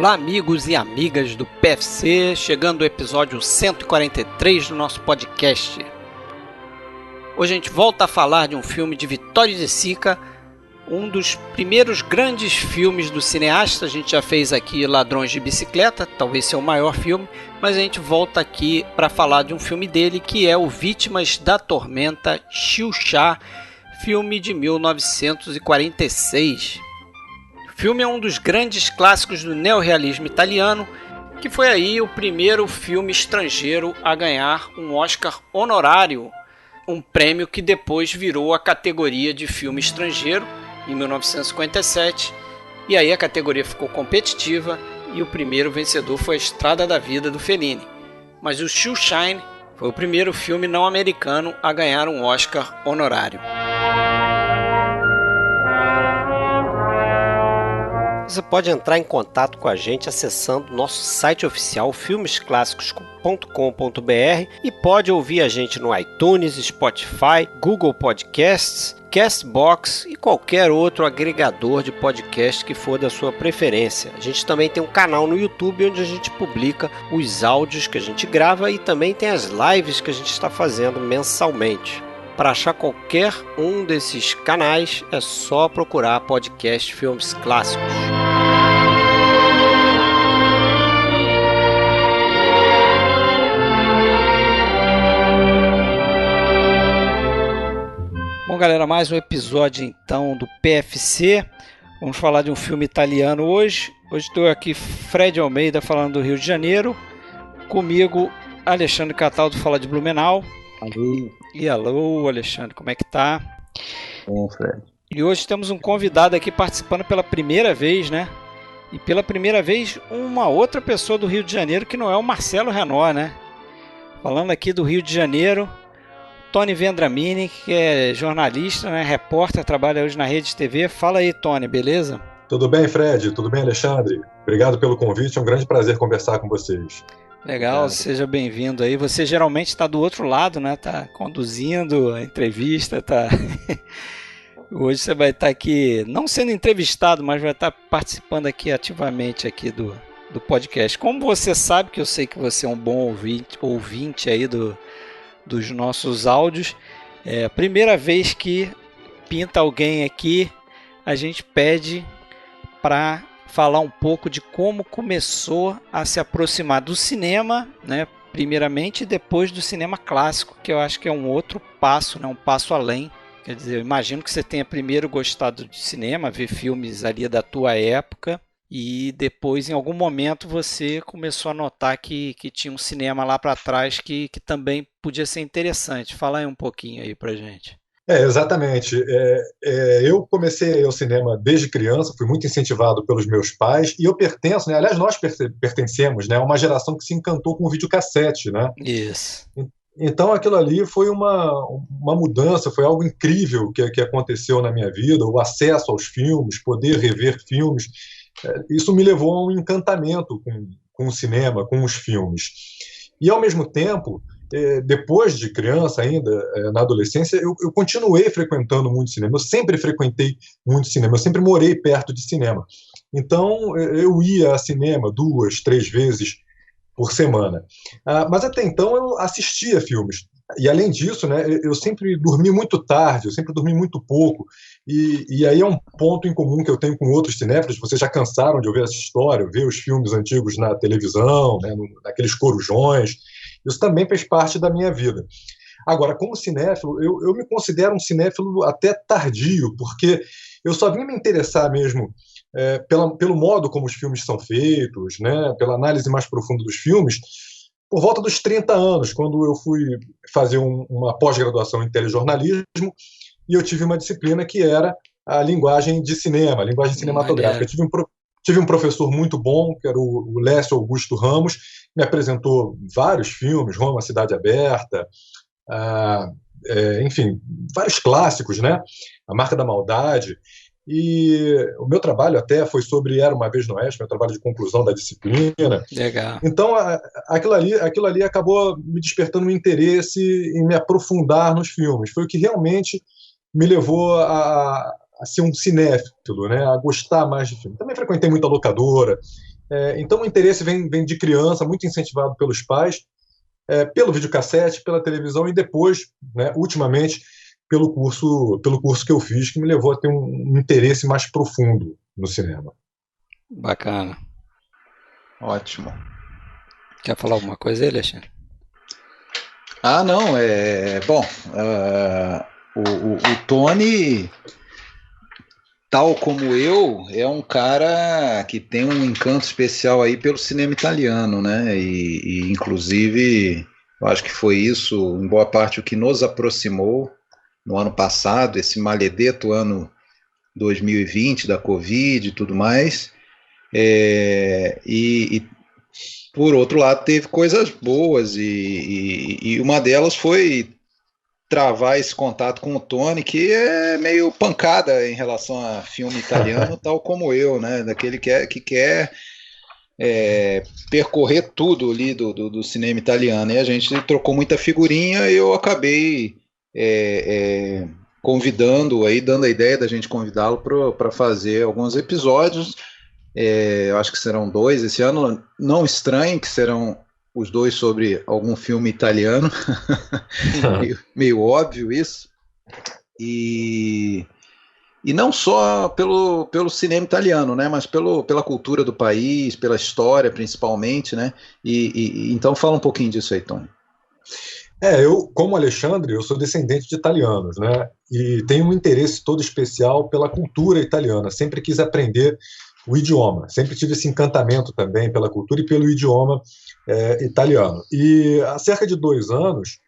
Olá, amigos e amigas do PFC, chegando ao episódio 143 do nosso podcast. Hoje a gente volta a falar de um filme de Vittorio De Sica, um dos primeiros grandes filmes do cineasta. A gente já fez aqui Ladrões de Bicicleta, talvez seja o maior filme, mas a gente volta aqui para falar de um filme dele que é o Vítimas da Tormenta, Xiu-Xa, filme de 1946. O filme é um dos grandes clássicos do neorrealismo italiano, que foi aí o primeiro filme estrangeiro a ganhar um Oscar honorário, um prêmio que depois virou a categoria de filme estrangeiro, em 1957, e aí a categoria ficou competitiva e o primeiro vencedor foi A Estrada da Vida, do Fellini. Mas o Xiu-Xa foi o primeiro filme não americano a ganhar um Oscar honorário. Você pode entrar em contato com a gente acessando nosso site oficial filmesclassicos.com.br e pode ouvir a gente no iTunes, Spotify, Google Podcasts, Castbox e qualquer outro agregador de podcast que for da sua preferência. A gente também tem um canal no YouTube onde a gente publica os áudios que a gente grava e também tem as lives que a gente está fazendo mensalmente. Para achar qualquer um desses canais é só procurar podcast Filmes Clássicos. Bom, galera, mais um episódio então do PFC. Vamos falar de um filme italiano hoje. Hoje estou aqui, Fred Almeida, falando do Rio de Janeiro. Comigo, Alexandre Cataldo, fala de Blumenau. Alô. E alô, Alexandre, como é que tá? Bom, Fred. E hoje temos um convidado aqui participando pela primeira vez, né? E pela primeira vez, uma outra pessoa do Rio de Janeiro que não é o Marcelo Renó, né? Falando aqui do Rio de Janeiro, Tony Vendramini, que é jornalista, né? Repórter, trabalha hoje na Rede TV. Fala aí, Tony, beleza? Tudo bem, Fred? Tudo bem, Alexandre? Obrigado pelo convite, é um grande prazer conversar com vocês. Legal, seja bem-vindo aí. Você geralmente está do outro lado, né? Tá conduzindo a entrevista, tá... Hoje você vai estar aqui, não sendo entrevistado, mas vai estar participando aqui ativamente aqui do podcast. Como você sabe, que eu sei que você é um bom ouvinte aí dos nossos áudios, é a primeira vez que pinta alguém aqui, a gente pede para falar um pouco de como começou a se aproximar do cinema, né? Primeiramente, e depois do cinema clássico, que eu acho que é um outro passo, né? Um passo além. Quer dizer, eu imagino que você tenha primeiro gostado de cinema, ver filmes ali da tua época, e depois, em algum momento, você começou a notar que tinha um cinema lá para trás que também podia ser interessante. Fala aí um pouquinho aí pra gente. Exatamente. Eu comecei ao cinema desde criança, fui muito incentivado pelos meus pais, e eu pertenço, né? Aliás, nós pertencemos, né, a uma geração que se encantou com o videocassete, né? Isso. Então aquilo ali foi uma mudança, foi algo incrível que aconteceu na minha vida, o acesso aos filmes, poder rever filmes, isso me levou a um encantamento com o cinema, com os filmes. E ao mesmo tempo, depois de criança ainda, na adolescência, eu continuei frequentando muito cinema. Eu sempre frequentei muito cinema, eu sempre morei perto de cinema. Então, eu ia a cinema 2, 3 vezes por semana. Mas até então eu assistia filmes. E além disso, né, eu sempre dormi muito tarde, eu sempre dormi muito pouco. E aí é um ponto em comum que eu tenho com outros cinéfilos. Vocês já cansaram de ouvir essa história, ver os filmes antigos na televisão, né, naqueles corujões. Isso também fez parte da minha vida. Agora, como cinéfilo, eu me considero um cinéfilo até tardio, porque eu só vim me interessar mesmo pelo modo como os filmes são feitos, né, pela análise mais profunda dos filmes, por volta dos 30 anos, quando eu fui fazer uma pós-graduação em telejornalismo, e eu tive uma disciplina que era a linguagem de cinema, a linguagem cinematográfica. Tive um professor muito bom, que era o Lécio Augusto Ramos, me apresentou vários filmes, Roma, Cidade Aberta, enfim, vários clássicos, né? A Marca da Maldade. E o meu trabalho até foi sobre Era Uma Vez no Oeste, meu trabalho de conclusão da disciplina. Legal. Então, aquilo ali acabou me despertando um interesse em me aprofundar nos filmes. Foi o que realmente me levou a ser um cinéfilo, né? A gostar mais de filme. Também frequentei muita locadora, Então o interesse vem de criança, muito incentivado pelos pais, pelo videocassete, pela televisão e depois, né, ultimamente, pelo curso que eu fiz, que me levou a ter um interesse mais profundo no cinema. Bacana. Ótimo. Quer falar alguma coisa aí, Alexandre? Não, bom, o Tony, tal como eu, é um cara que tem um encanto especial aí pelo cinema italiano, né? E inclusive, eu acho que foi isso, em boa parte, o que nos aproximou no ano passado, esse maledeto ano 2020 da Covid e tudo mais. E por outro lado, teve coisas boas, e uma delas foi travar esse contato com o Tony, que é meio pancada em relação a filme italiano, tal como eu, né? Daquele que quer percorrer tudo ali do cinema italiano. E a gente trocou muita figurinha e eu acabei convidando, aí, dando a ideia da gente convidá-lo para fazer alguns episódios. Eu acho que serão 2 esse ano. Não estranhem que serão os 2 sobre algum filme italiano. meio óbvio isso. E não só pelo cinema italiano, né, mas pela cultura do país, pela história principalmente, né? Então fala um pouquinho disso aí, Tony. Eu, como Alexandre, eu sou descendente de italianos, né? E tenho um interesse todo especial pela cultura italiana. Sempre quis aprender o idioma. Sempre tive esse encantamento também pela cultura e pelo idioma italiano. E há cerca de 2 anos,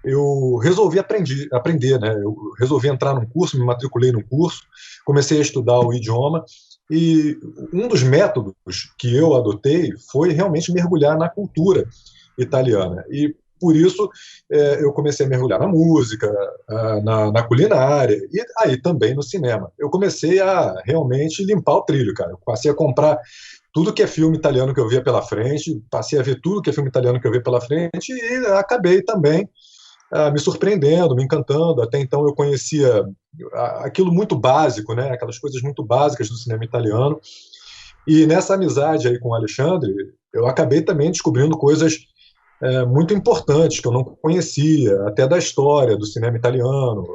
eu resolvi aprender, né? Eu resolvi entrar num curso, me matriculei num curso, comecei a estudar o idioma, e um dos métodos que eu adotei foi realmente mergulhar na cultura italiana. E por isso eu comecei a mergulhar na música, na culinária e aí também no cinema. Eu comecei a realmente limpar o trilho, cara. Eu passei a comprar tudo que é filme italiano que eu via pela frente, passei a ver tudo que é filme italiano que eu via pela frente e acabei também me surpreendendo, me encantando. Até então eu conhecia aquilo muito básico, né? Aquelas coisas muito básicas do cinema italiano. E nessa amizade aí com o Alexandre, eu acabei também descobrindo coisas muito importantes que eu não conhecia, até da história do cinema italiano.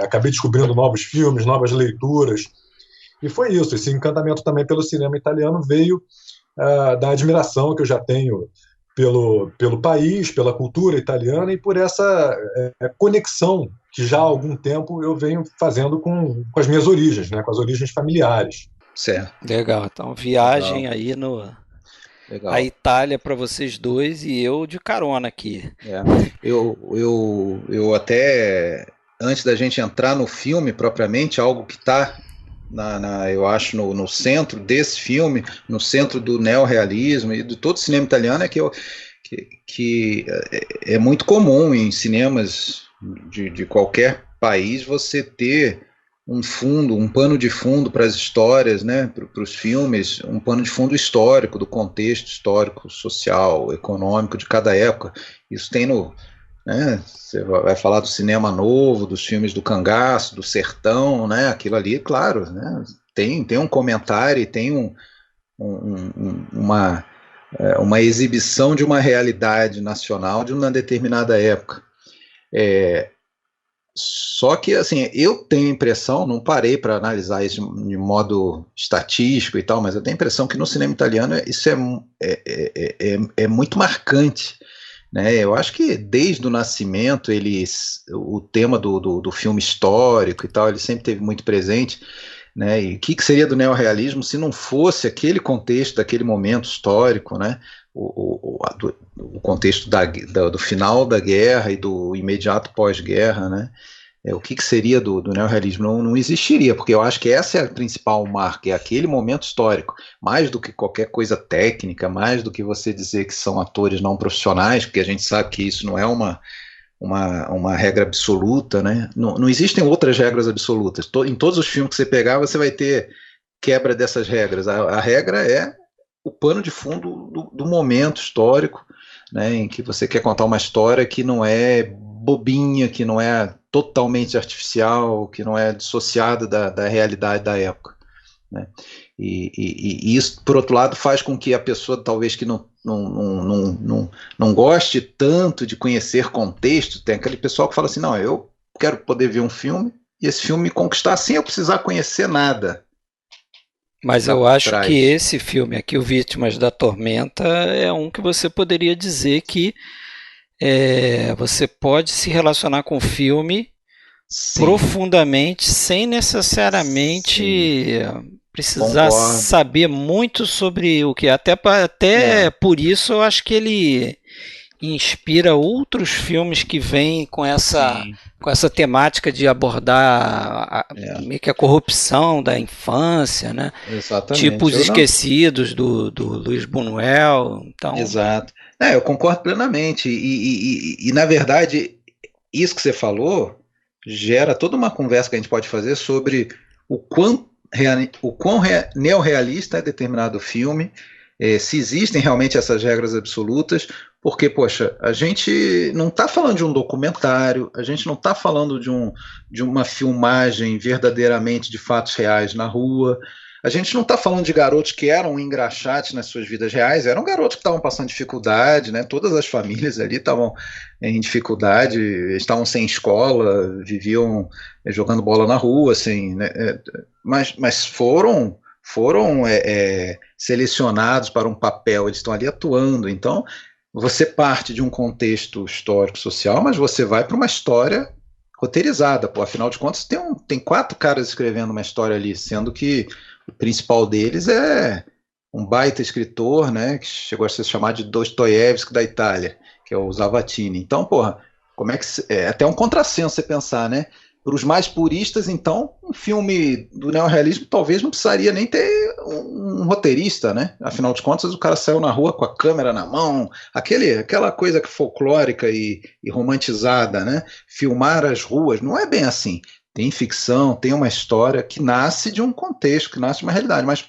Acabei descobrindo novos filmes, novas leituras. E foi isso, esse encantamento também pelo cinema italiano veio da admiração que eu já tenho pelo país, pela cultura italiana e por essa conexão que já há algum tempo eu venho fazendo com as minhas origens, né, com as origens familiares. Certo. Legal, então viagem Legal. Aí Legal. a Itália para vocês dois e eu de carona aqui. Eu até, antes da gente entrar no filme propriamente, algo que está, eu acho, no centro desse filme, no centro do neorrealismo e de todo o cinema italiano, que é muito comum em cinemas de qualquer país você ter um pano de fundo para as histórias, né, para os filmes, um pano de fundo histórico, do contexto histórico, social, econômico de cada época. Isso tem né, você vai falar do cinema novo, dos filmes do cangaço, do sertão, né, aquilo ali, claro, né, tem um comentário, tem uma exibição de uma realidade nacional de uma determinada época. Só que, assim, eu tenho a impressão, não parei para analisar isso de modo estatístico e tal, mas eu tenho a impressão que no cinema italiano isso é muito marcante, né? Eu acho que desde o nascimento o tema do filme histórico e tal, ele sempre teve muito presente, né? E o que seria do neorrealismo se não fosse aquele contexto, daquele momento histórico, né? O contexto do final da guerra e do imediato pós-guerra, né? O que seria do neorrealismo? Não existiria, porque eu acho que essa é a principal marca, é aquele momento histórico, mais do que qualquer coisa técnica, mais do que você dizer que são atores não profissionais, porque a gente sabe que isso não é uma regra absoluta, né? Não existem outras regras absolutas. Em todos os filmes que você pegar, você vai ter quebra dessas regras. A regra é o pano de fundo do momento histórico, né, em que você quer contar uma história que não é bobinha, que não é totalmente artificial, que não é dissociada da realidade da época. né? E isso, por outro lado, faz com que a pessoa, talvez que não goste tanto de conhecer contexto, tem aquele pessoal que fala assim, não, eu quero poder ver um filme e esse filme me conquistar sem eu precisar conhecer nada. Mas eu acho que esse filme aqui, O Vítimas da Tormenta, é um que você poderia dizer que você pode se relacionar com o filme profundamente, sem necessariamente precisar saber muito sobre o que. Até por isso eu acho que ele inspira outros filmes que vêm com essa temática de abordar meio que a corrupção da infância, né? Exatamente. Tipo Os Esquecidos, do Luiz Buñuel. Então... Exato. Eu concordo plenamente. E, na verdade, isso que você falou gera toda uma conversa que a gente pode fazer sobre o quão neorrealista é determinado filme, se existem realmente essas regras absolutas, porque, poxa, a gente não está falando de um documentário, a gente não está falando de uma filmagem verdadeiramente de fatos reais na rua, a gente não está falando de garotos que eram engraxates nas suas vidas reais, eram garotos que estavam passando dificuldade, né? Todas as famílias ali estavam em dificuldade, estavam sem escola, viviam jogando bola na rua, assim, né? Mas foram selecionados para um papel, eles estão ali atuando. Então, você parte de um contexto histórico-social, mas você vai para uma história roteirizada. Pô, afinal de contas, tem 4 caras escrevendo uma história ali, sendo que o principal deles é um baita escritor, né, que chegou a ser chamado de Dostoiévski da Itália, que é o Zavattini. Então, porra, como é que é até um contrassenso você pensar, né? Para os mais puristas, então, um filme do neorrealismo talvez não precisaria nem ter um roteirista, né? Afinal de contas, o cara saiu na rua com a câmera na mão, aquela coisa folclórica e romantizada, né? Filmar as ruas, não é bem assim. Tem ficção, tem uma história que nasce de um contexto, que nasce de uma realidade, mas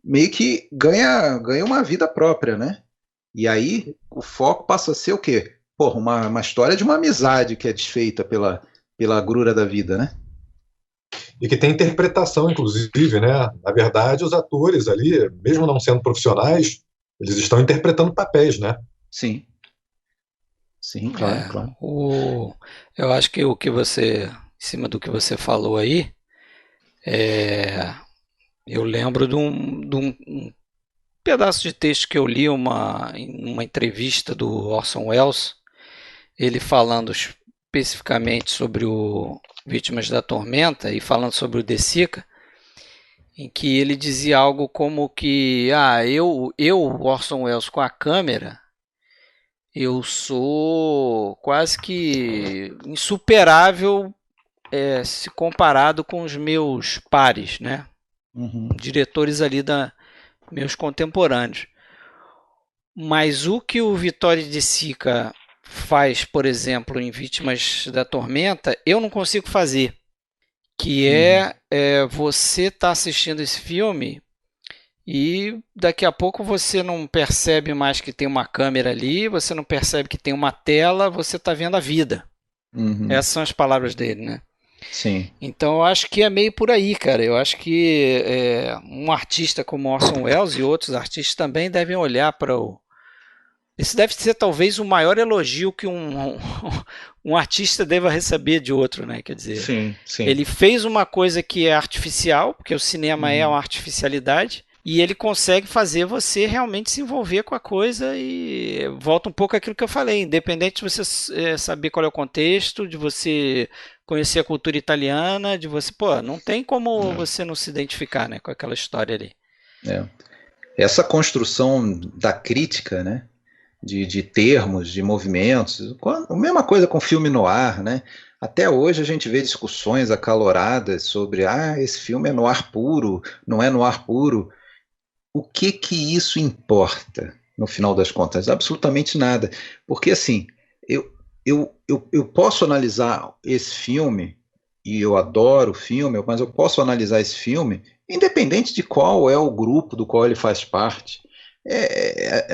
meio que ganha uma vida própria, né? E aí o foco passa a ser o quê? Porra, uma história de uma amizade que é desfeita pela agrura da vida, né? E que tem interpretação, inclusive, né? Na verdade, os atores ali, mesmo não sendo profissionais, eles estão interpretando papéis, né? Sim. Sim, claro, claro. Eu acho que o que você... Em cima do que você falou aí, eu lembro de um pedaço de texto que eu li em uma entrevista do Orson Welles, ele falando especificamente sobre o Vítimas da Tormenta e falando sobre o De Sica, em que ele dizia algo como que eu Orson Welles, com a câmera, eu sou quase que insuperável se comparado com os meus pares, né? Diretores ali meus contemporâneos. Mas o que o Vittorio De Sica faz, por exemplo, em Vítimas da Tormenta, eu não consigo fazer. Que você está assistindo esse filme e daqui a pouco você não percebe mais que tem uma câmera ali, você não percebe que tem uma tela, você está vendo a vida. Essas são as palavras dele, né? Sim. Então eu acho que é meio por aí, cara. Eu acho que um artista como Orson Welles e outros artistas também devem olhar para Esse deve ser talvez o maior elogio que um artista deva receber de outro, né? Quer dizer, sim. Ele fez uma coisa que é artificial, porque o cinema é uma artificialidade, e ele consegue fazer você realmente se envolver com a coisa. E volta um pouco àquilo que eu falei, independente de você saber qual é o contexto, de você conhecer a cultura italiana, de você... não tem como você não se identificar, né, com aquela história ali. Essa construção da crítica, né, de termos, de movimentos, a mesma coisa com filme noir, né? Até hoje a gente vê discussões acaloradas sobre esse filme é noir puro, não é noir puro. O que isso importa, no final das contas? Absolutamente nada. Porque, assim, eu posso analisar esse filme, e eu adoro o filme, mas eu posso analisar esse filme independente de qual é o grupo do qual ele faz parte.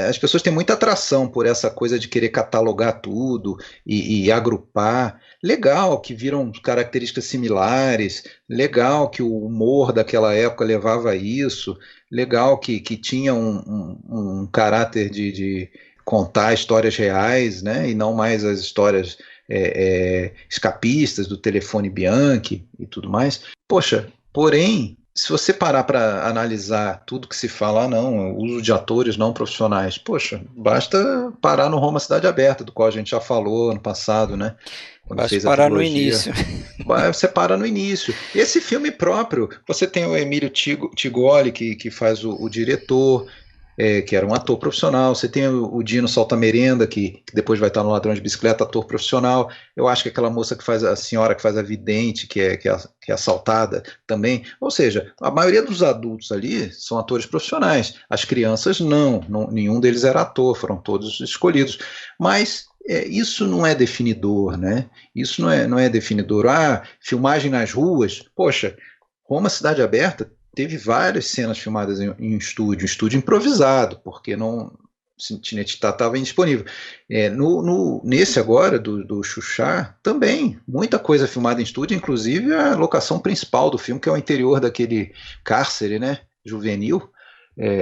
as pessoas têm muita atração por essa coisa de querer catalogar tudo e agrupar. Legal que viram características similares, legal que o humor daquela época levava a isso, legal que tinha um caráter de contar histórias reais, né, e não mais as histórias escapistas do telefone Bianchi e tudo mais. Poxa, porém, se você parar para analisar tudo que se fala, não, o uso de atores não profissionais, poxa, basta parar no Roma Cidade Aberta, do qual a gente já falou no passado, né? Quando Basta fez a parar no trilogia. início. Você para no início. Esse filme próprio, você tem o Emílio Tigoli, que faz o diretor, que era um ator profissional. Você tem o Dino Saltamerenda, que depois vai estar no Ladrão de Bicicleta, ator profissional. Eu acho que aquela moça que faz, a senhora que faz a vidente, que é assaltada também. Ou seja, a maioria dos adultos ali são atores profissionais. As crianças não, nenhum deles era ator, foram todos escolhidos. Mas isso não é definidor, né? Isso não é definidor. Filmagem nas ruas. Poxa, Roma Cidade Aberta teve várias cenas filmadas em estúdio improvisado, porque não Cinecittà estava indisponível. Nesse agora, do Xuxa, também, muita coisa filmada em estúdio, inclusive a locação principal do filme, que é o interior daquele cárcere, né, juvenil.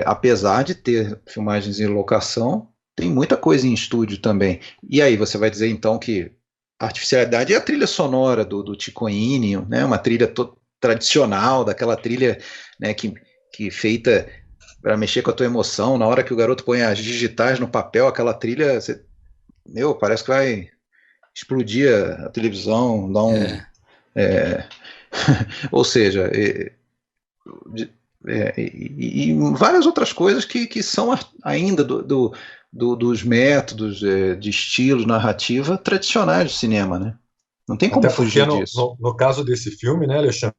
Apesar de ter filmagens em locação, tem muita coisa em estúdio também. E aí você vai dizer, então, que a artificialidade é a trilha sonora do Chico Ennio, né, uma trilha tradicional, daquela trilha, né, que feita para mexer com a tua emoção. Na hora que o garoto põe as digitais no papel, aquela trilha, parece que vai explodir a televisão, dar um... ou seja, e várias outras coisas que são ainda dos métodos de estilo, narrativa tradicionais do cinema, né? Não tem como fugir disso. No caso desse filme, né, Alexandre,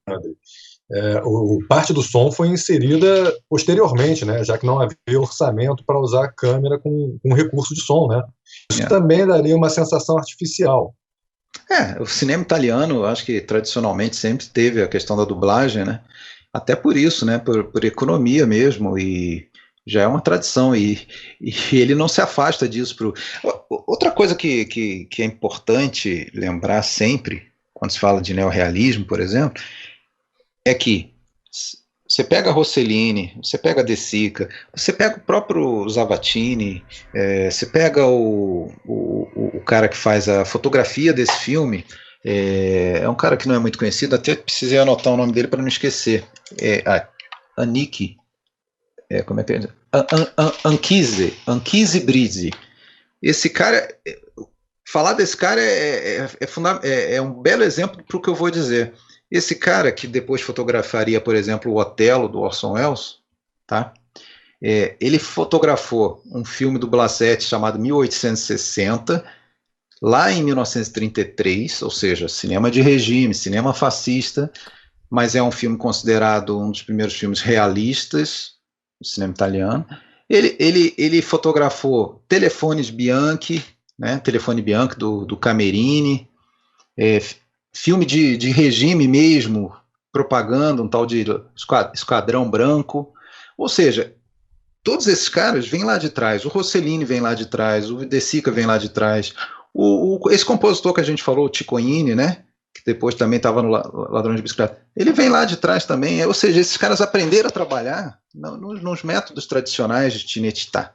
parte do som foi inserida posteriormente, né, já que não havia orçamento para usar a câmera com recurso de som, né? Isso também daria uma sensação artificial. O cinema italiano, acho que tradicionalmente sempre teve a questão da dublagem, né? Até por isso, né, por economia mesmo, e já é uma tradição, e ele não se afasta disso. Outra coisa que é importante lembrar sempre, quando se fala de neorrealismo, por exemplo, é que você pega Rossellini, você pega De Sica, você pega o próprio Zavattini, você pega o cara que faz a fotografia desse filme, é um cara que não é muito conhecido, até precisei anotar o nome dele para não esquecer, Aniki, como é que é? Anchise Brizzi. Esse cara, falar desse cara é um belo exemplo para o que eu vou dizer. Esse cara que depois fotografaria, por exemplo, o Otelo do Orson Welles, tá? Ele fotografou um filme do Blassetti chamado 1860, lá em 1933, ou seja, cinema de regime, cinema fascista, mas é um filme considerado um dos primeiros filmes realistas do cinema italiano. Ele fotografou telefones Bianchi, né, telefone Bianchi do Camerini, filme de regime mesmo, propaganda, um tal de Esquadrão Branco. Ou seja, todos esses caras vêm lá de trás. O Rossellini vem lá de trás, o De Sica vem lá de trás. Esse compositor que a gente falou, o Chico Ennio, né, que depois também estava no Ladrão de Bicicleta, ele vem lá de trás também. Ou seja, esses caras aprenderam a trabalhar nos métodos tradicionais de Cinecittà,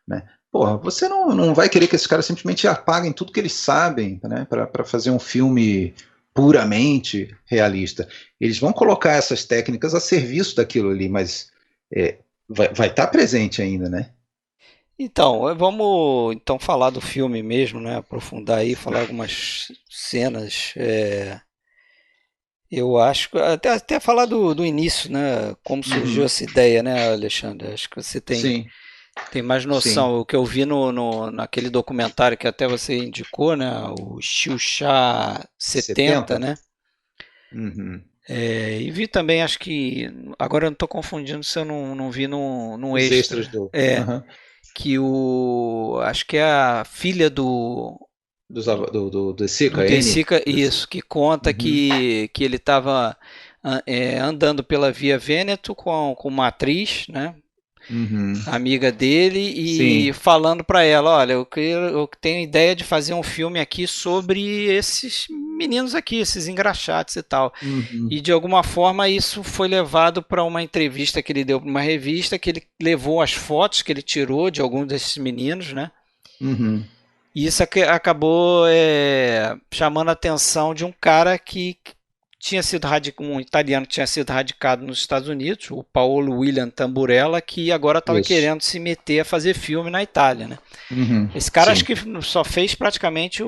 né? Porra, você não vai querer que esses caras simplesmente apaguem tudo que eles sabem, né, para fazer um filme puramente realista. Eles vão colocar essas técnicas a serviço daquilo ali, mas vai estar presente ainda, né? Então, vamos então falar do filme mesmo, né? Aprofundar aí, falar algumas cenas. Eu acho que até falar do início, né? Como surgiu essa ideia, né, Alexandre? Acho que você tem mais noção. Sim. O que eu vi naquele documentário que até você indicou, né? O Xuxa 70, né? Uhum. E vi também, acho que. Agora eu não estou confundindo se eu não vi no Os extra. Extras do. Que acho que é a filha do De Sica, De Sica, isso, que conta que ele estava andando pela Via Vêneto com uma atriz, né? amiga dele, e Sim. falando para ela, olha, eu tenho ideia de fazer um filme aqui sobre esses meninos aqui, esses engraxates e tal. E de alguma forma isso foi levado para uma entrevista que ele deu para uma revista, que ele levou as fotos que ele tirou de alguns desses meninos, né? E isso acabou chamando a atenção de um cara que tinha sido um italiano que tinha sido radicado nos Estados Unidos, o Paolo William Tamburella, que agora estava querendo se meter a fazer filme na Itália, né? Esse cara acho que só fez praticamente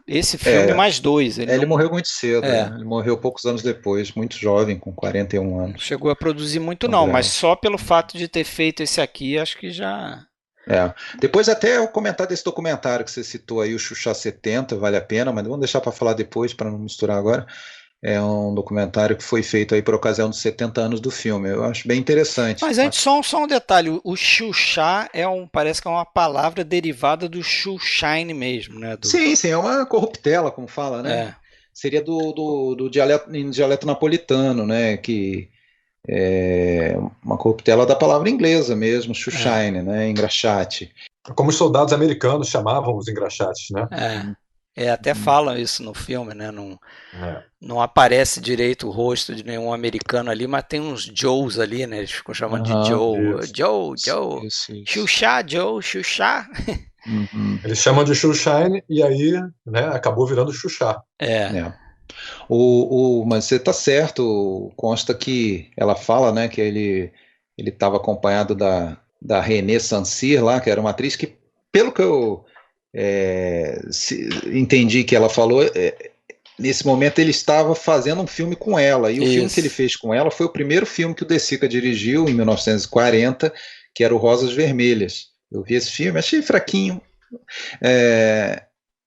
esse filme mais 2. Ele morreu muito cedo, né? Ele morreu poucos anos depois, muito jovem, com 41 anos. Não chegou a produzir muito não, mas só pelo fato de ter feito esse aqui, acho que já... Depois até eu comentar desse documentário que você citou aí, o Xuxa 70, vale a pena, mas vamos deixar para falar depois, para não misturar agora. É um documentário que foi feito aí por ocasião dos 70 anos do filme. Eu acho bem interessante. Mas antes, só um detalhe. O Xuxa parece que é uma palavra derivada do Xushine mesmo, né? Sim, é uma corruptela, como fala, né? Seria do dialeto napolitano, né? Que é uma corruptela da palavra inglesa mesmo, Xushine, né? Engraxate. Como os soldados americanos chamavam os engraxates, né? Até falam isso no filme, né? Não aparece direito o rosto de nenhum americano ali, mas tem uns Joes ali, né? Eles ficam chamando de Joe. Joe. Xuxa, Joe, Xuxa. Eles chamam de Xushine e aí, né, acabou virando Xuxa. Mas você tá certo, consta que ela fala, né, que ele estava acompanhado da Renée Sansir lá, que era uma atriz que, pelo que eu entendi que ela falou, nesse momento ele estava fazendo um filme com ela, e o filme que ele fez com ela foi o primeiro filme que o De Sica dirigiu em 1940, que era o Rosas Vermelhas. Eu vi esse filme, achei fraquinho.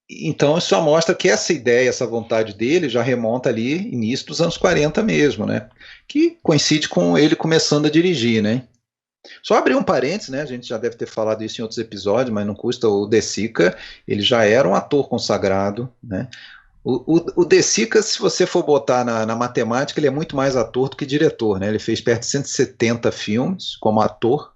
Então isso mostra que essa ideia, essa vontade dele já remonta ali início dos anos 40 mesmo, né? Que coincide com ele começando a dirigir, né? Só abrir um parênteses, né? A gente já deve ter falado isso em outros episódios, mas não custa. O De Sica, ele já era um ator consagrado, né? O De Sica, se você for botar na matemática, ele é muito mais ator do que diretor, né? Ele fez perto de 170 filmes como ator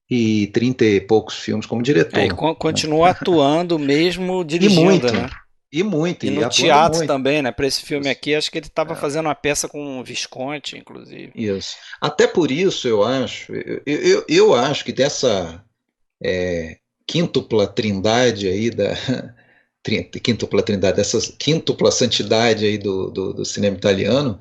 e 30 e poucos filmes como diretor. E continua atuando mesmo dirigindo, né? E no teatro também, né? Para esse filme aqui, acho que ele estava fazendo uma peça com o Visconti, inclusive. Isso. Até por isso, eu acho que dessa quíntupla trindade aí dessa quíntupla santidade aí do cinema italiano,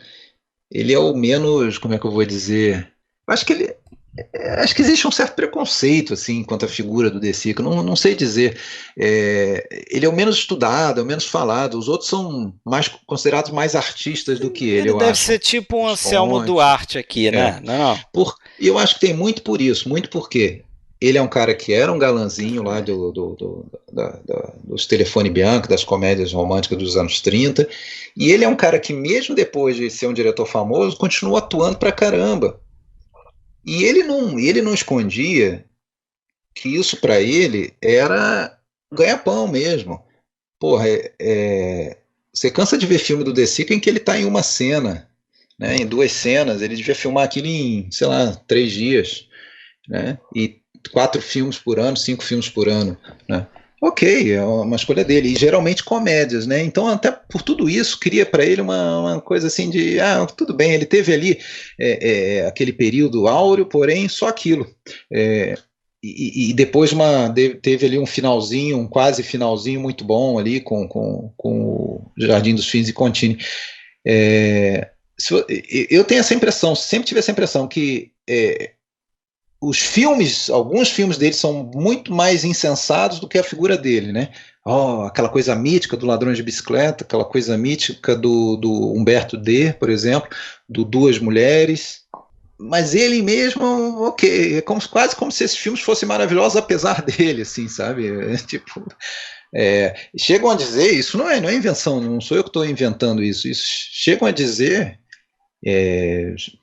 ele é o menos, como é que eu vou dizer? Acho que existe um certo preconceito assim quanto à figura do De Sica, não sei dizer. Ele é o menos estudado, é o menos falado. Os outros são considerados mais artistas do que ele. Ele deve ser tipo um Anselmo Duarte aqui, né? Não. Eu acho que tem muito por isso, muito porque ele é um cara que era um galanzinho lá dos Telefone Bianchi, das comédias românticas dos anos 30, e ele é um cara que, mesmo depois de ser um diretor famoso, continua atuando pra caramba. E ele não escondia que isso para ele era ganha-pão mesmo. Porra, você cansa de ver filme do De Sica em que ele está em uma cena, né, em 2 cenas, ele devia filmar aquilo em, sei lá, 3 dias, né, e 4 filmes por ano, 5 filmes por ano, né. Ok, é uma escolha dele, e geralmente comédias, né? Então, até por tudo isso, cria para ele uma coisa assim de, tudo bem, ele teve ali aquele período áureo, porém só aquilo. E depois teve ali um finalzinho, um quase finalzinho muito bom ali com o Jardim dos Fins e Contini. Eu tenho essa impressão, sempre tive essa impressão que alguns filmes dele são muito mais insensatos do que a figura dele, né? Aquela coisa mítica do Ladrões de Bicicleta, aquela coisa mítica do Humberto D, por exemplo, do Duas Mulheres. Mas ele mesmo, ok, quase como se esses filmes fossem maravilhosos apesar dele, assim, sabe? Chegam a dizer, isso não é invenção, não sou eu que estou inventando isso chegam a dizer...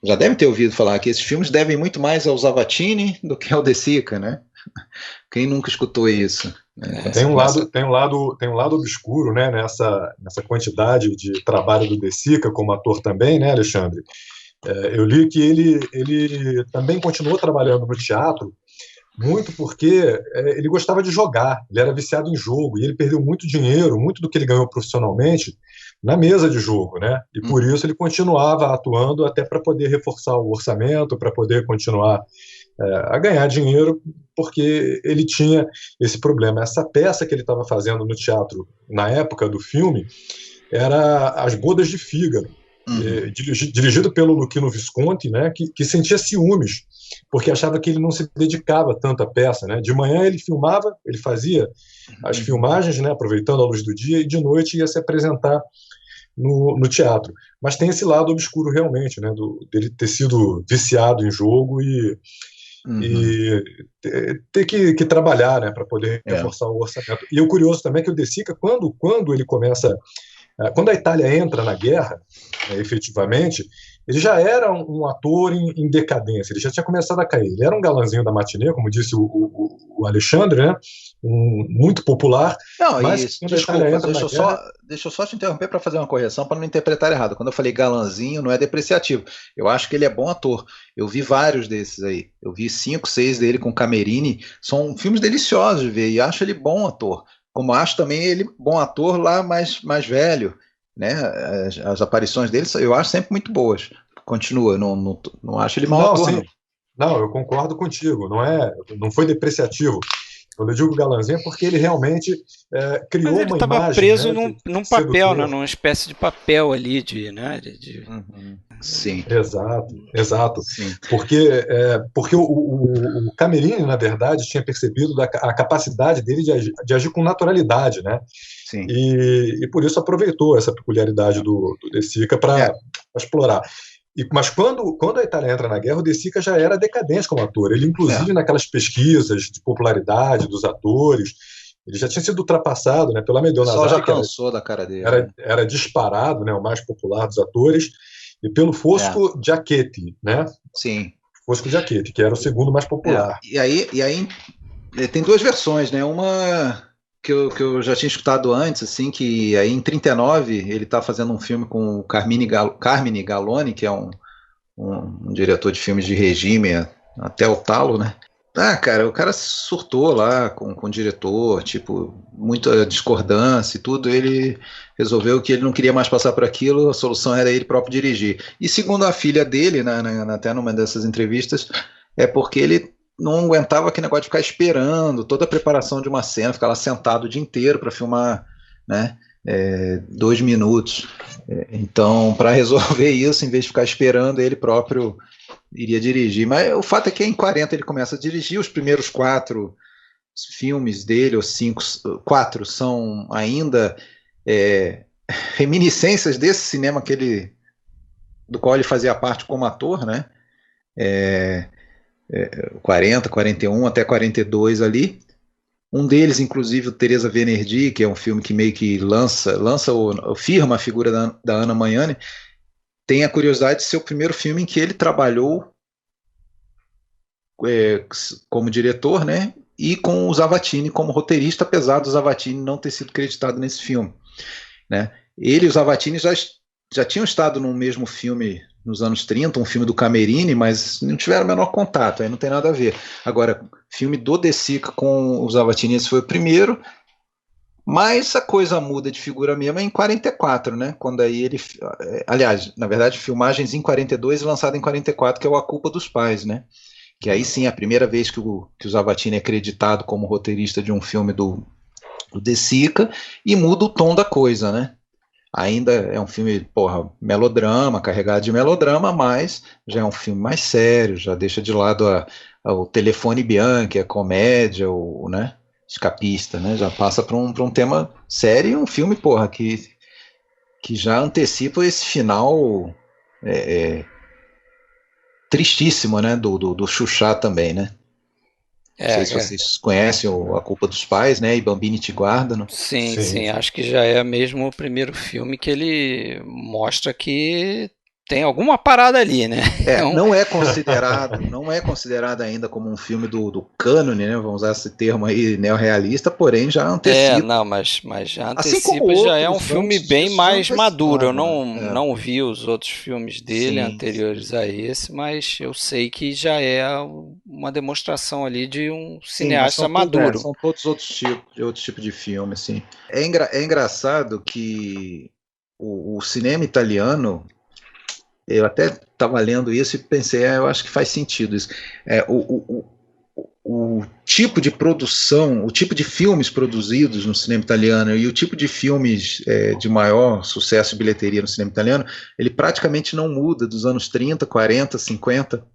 já devem ter ouvido falar que esses filmes devem muito mais ao Zavattini do que ao De Sica, né? Quem nunca escutou isso? Tem um lado obscuro, né, nessa quantidade de trabalho do De Sica como ator também, né, Alexandre? Eu li que ele também continuou trabalhando no teatro, muito porque ele gostava de jogar, ele era viciado em jogo, e ele perdeu muito dinheiro, muito do que ele ganhou profissionalmente, na mesa de jogo, né? E por isso ele continuava atuando até para poder reforçar o orçamento, para poder continuar a ganhar dinheiro, porque ele tinha esse problema. Essa peça que ele estava fazendo no teatro, na época do filme, era As Bodas de Fígaro, dirigido pelo Luchino Visconti, né, que sentia ciúmes, porque achava que ele não se dedicava tanto à peça, né? De manhã ele filmava, ele fazia as filmagens, né, aproveitando a luz do dia, e de noite ia se apresentar no teatro. Mas tem esse lado obscuro realmente, né, dele ter sido viciado em jogo e ter que trabalhar, né, para poder reforçar o orçamento. E o curioso também é que o De Sica, quando ele começa, quando a Itália entra na guerra, efetivamente, ele já era um ator em decadência, ele já tinha começado a cair. Ele era um galanzinho da matinê, como disse o Alexandre, né, muito popular. Não, mas isso, desculpa, deixa eu só te interromper para fazer uma correção, para não interpretar errado. Quando eu falei galanzinho, não é depreciativo. Eu acho que ele é bom ator. Eu vi vários desses aí. Eu vi 5, 6 dele com Camerini. São filmes deliciosos de ver, e acho ele bom ator. Como acho também ele bom ator lá mais velho, né? As aparições dele eu acho sempre muito boas. Continua, não acho ele mau ator. Sim. Não, eu concordo contigo. Não foi depreciativo. Quando eu digo galanzinho é porque ele realmente criou uma imagem. Ele estava preso, né, num papel, né, numa espécie de papel ali né? Sim. Exato. Sim. Porque o Camerini, na verdade, tinha percebido a capacidade dele de agir com naturalidade, né? Sim. E por isso aproveitou essa peculiaridade do De Sica para explorar. Mas quando a Itália entra na guerra, o De Sica já era decadente como ator. Ele, inclusive, naquelas pesquisas de popularidade dos atores, ele já tinha sido ultrapassado, né, pela Amedeo Nazari, já cansou da cara dele. Era disparado, né, o mais popular dos atores, e pelo Fosco Giacchetti, né? Sim. Fosco Giacchetti, que era o segundo mais popular. E aí tem duas versões, né? Uma que eu já tinha escutado antes, assim, que aí em 39 ele está fazendo um filme com o Carmine Galloni, que é um diretor de filmes de regime até o talo, né? Cara, o cara surtou lá com o diretor, tipo, muita discordância e tudo, ele resolveu que ele não queria mais passar por aquilo, a solução era ele próprio dirigir. E segundo a filha dele, até numa dessas entrevistas, é porque ele não aguentava aquele negócio de ficar esperando toda a preparação de uma cena, ficar lá sentado o dia inteiro para filmar, né, 2 minutos. Então, para resolver isso, em vez de ficar esperando, ele próprio iria dirigir. Mas o fato é que em 40 ele começa a dirigir. Os primeiros 4 filmes dele, ou 4, são ainda reminiscências desse cinema do qual ele fazia parte como ator, né? 40, 41 até 42 ali. Um deles, inclusive, o Teresa Venerdi, que é um filme que meio que firma a figura da Anna Magnani, tem a curiosidade de ser o primeiro filme em que ele trabalhou como diretor, né, e com o Zavattini como roteirista, apesar do Zavattini não ter sido creditado nesse filme, né. Ele e o Zavattini já tinham estado no mesmo filme nos anos 30, um filme do Camerini, mas não tiveram o menor contato, aí não tem nada a ver. Agora, filme do De Sica com o Zavattini, esse foi o primeiro, mas a coisa muda de figura mesmo em 44, né? Quando aí ele... Aliás, na verdade, filmagens em 42 e lançado em 44, que é o A Culpa dos Pais, né? Que aí sim é a primeira vez que o Zavattini é acreditado como roteirista de um filme do De Sica, e muda o tom da coisa, né? Ainda é um filme, melodrama, carregado de melodrama, mas já é um filme mais sério, já deixa de lado o Telefone Bianchi, a comédia, né, escapista, né, já passa para um tema sério, e um filme, que já antecipa esse final tristíssimo, né, do Xuxa também, né. Não sei se vocês conhecem A Culpa dos Pais, né? E Bambini Te Guarda. Não? Sim. Acho que já é mesmo o primeiro filme que ele mostra que tem alguma parada ali, né? Não é considerado ainda como um filme do cânone, né? Vamos usar esse termo aí, neorrealista, porém já antecipa. Não, mas já Assim como antecipa, já é um outros filme antes bem disso mais já maduro. Eu antecipavam, não vi os outros filmes dele Sim, anteriores a esse, mas eu sei que já é uma demonstração ali de um sim, mas cineasta maduro. são todos outros tipos de filme, assim. É engraçado que o cinema italiano, eu até estava lendo isso e pensei, eu acho que faz sentido isso. O tipo de produção, o tipo de filmes produzidos no cinema italiano e o tipo de filmes de maior sucesso e bilheteria no cinema italiano, ele praticamente não muda dos anos 30, 40, 50,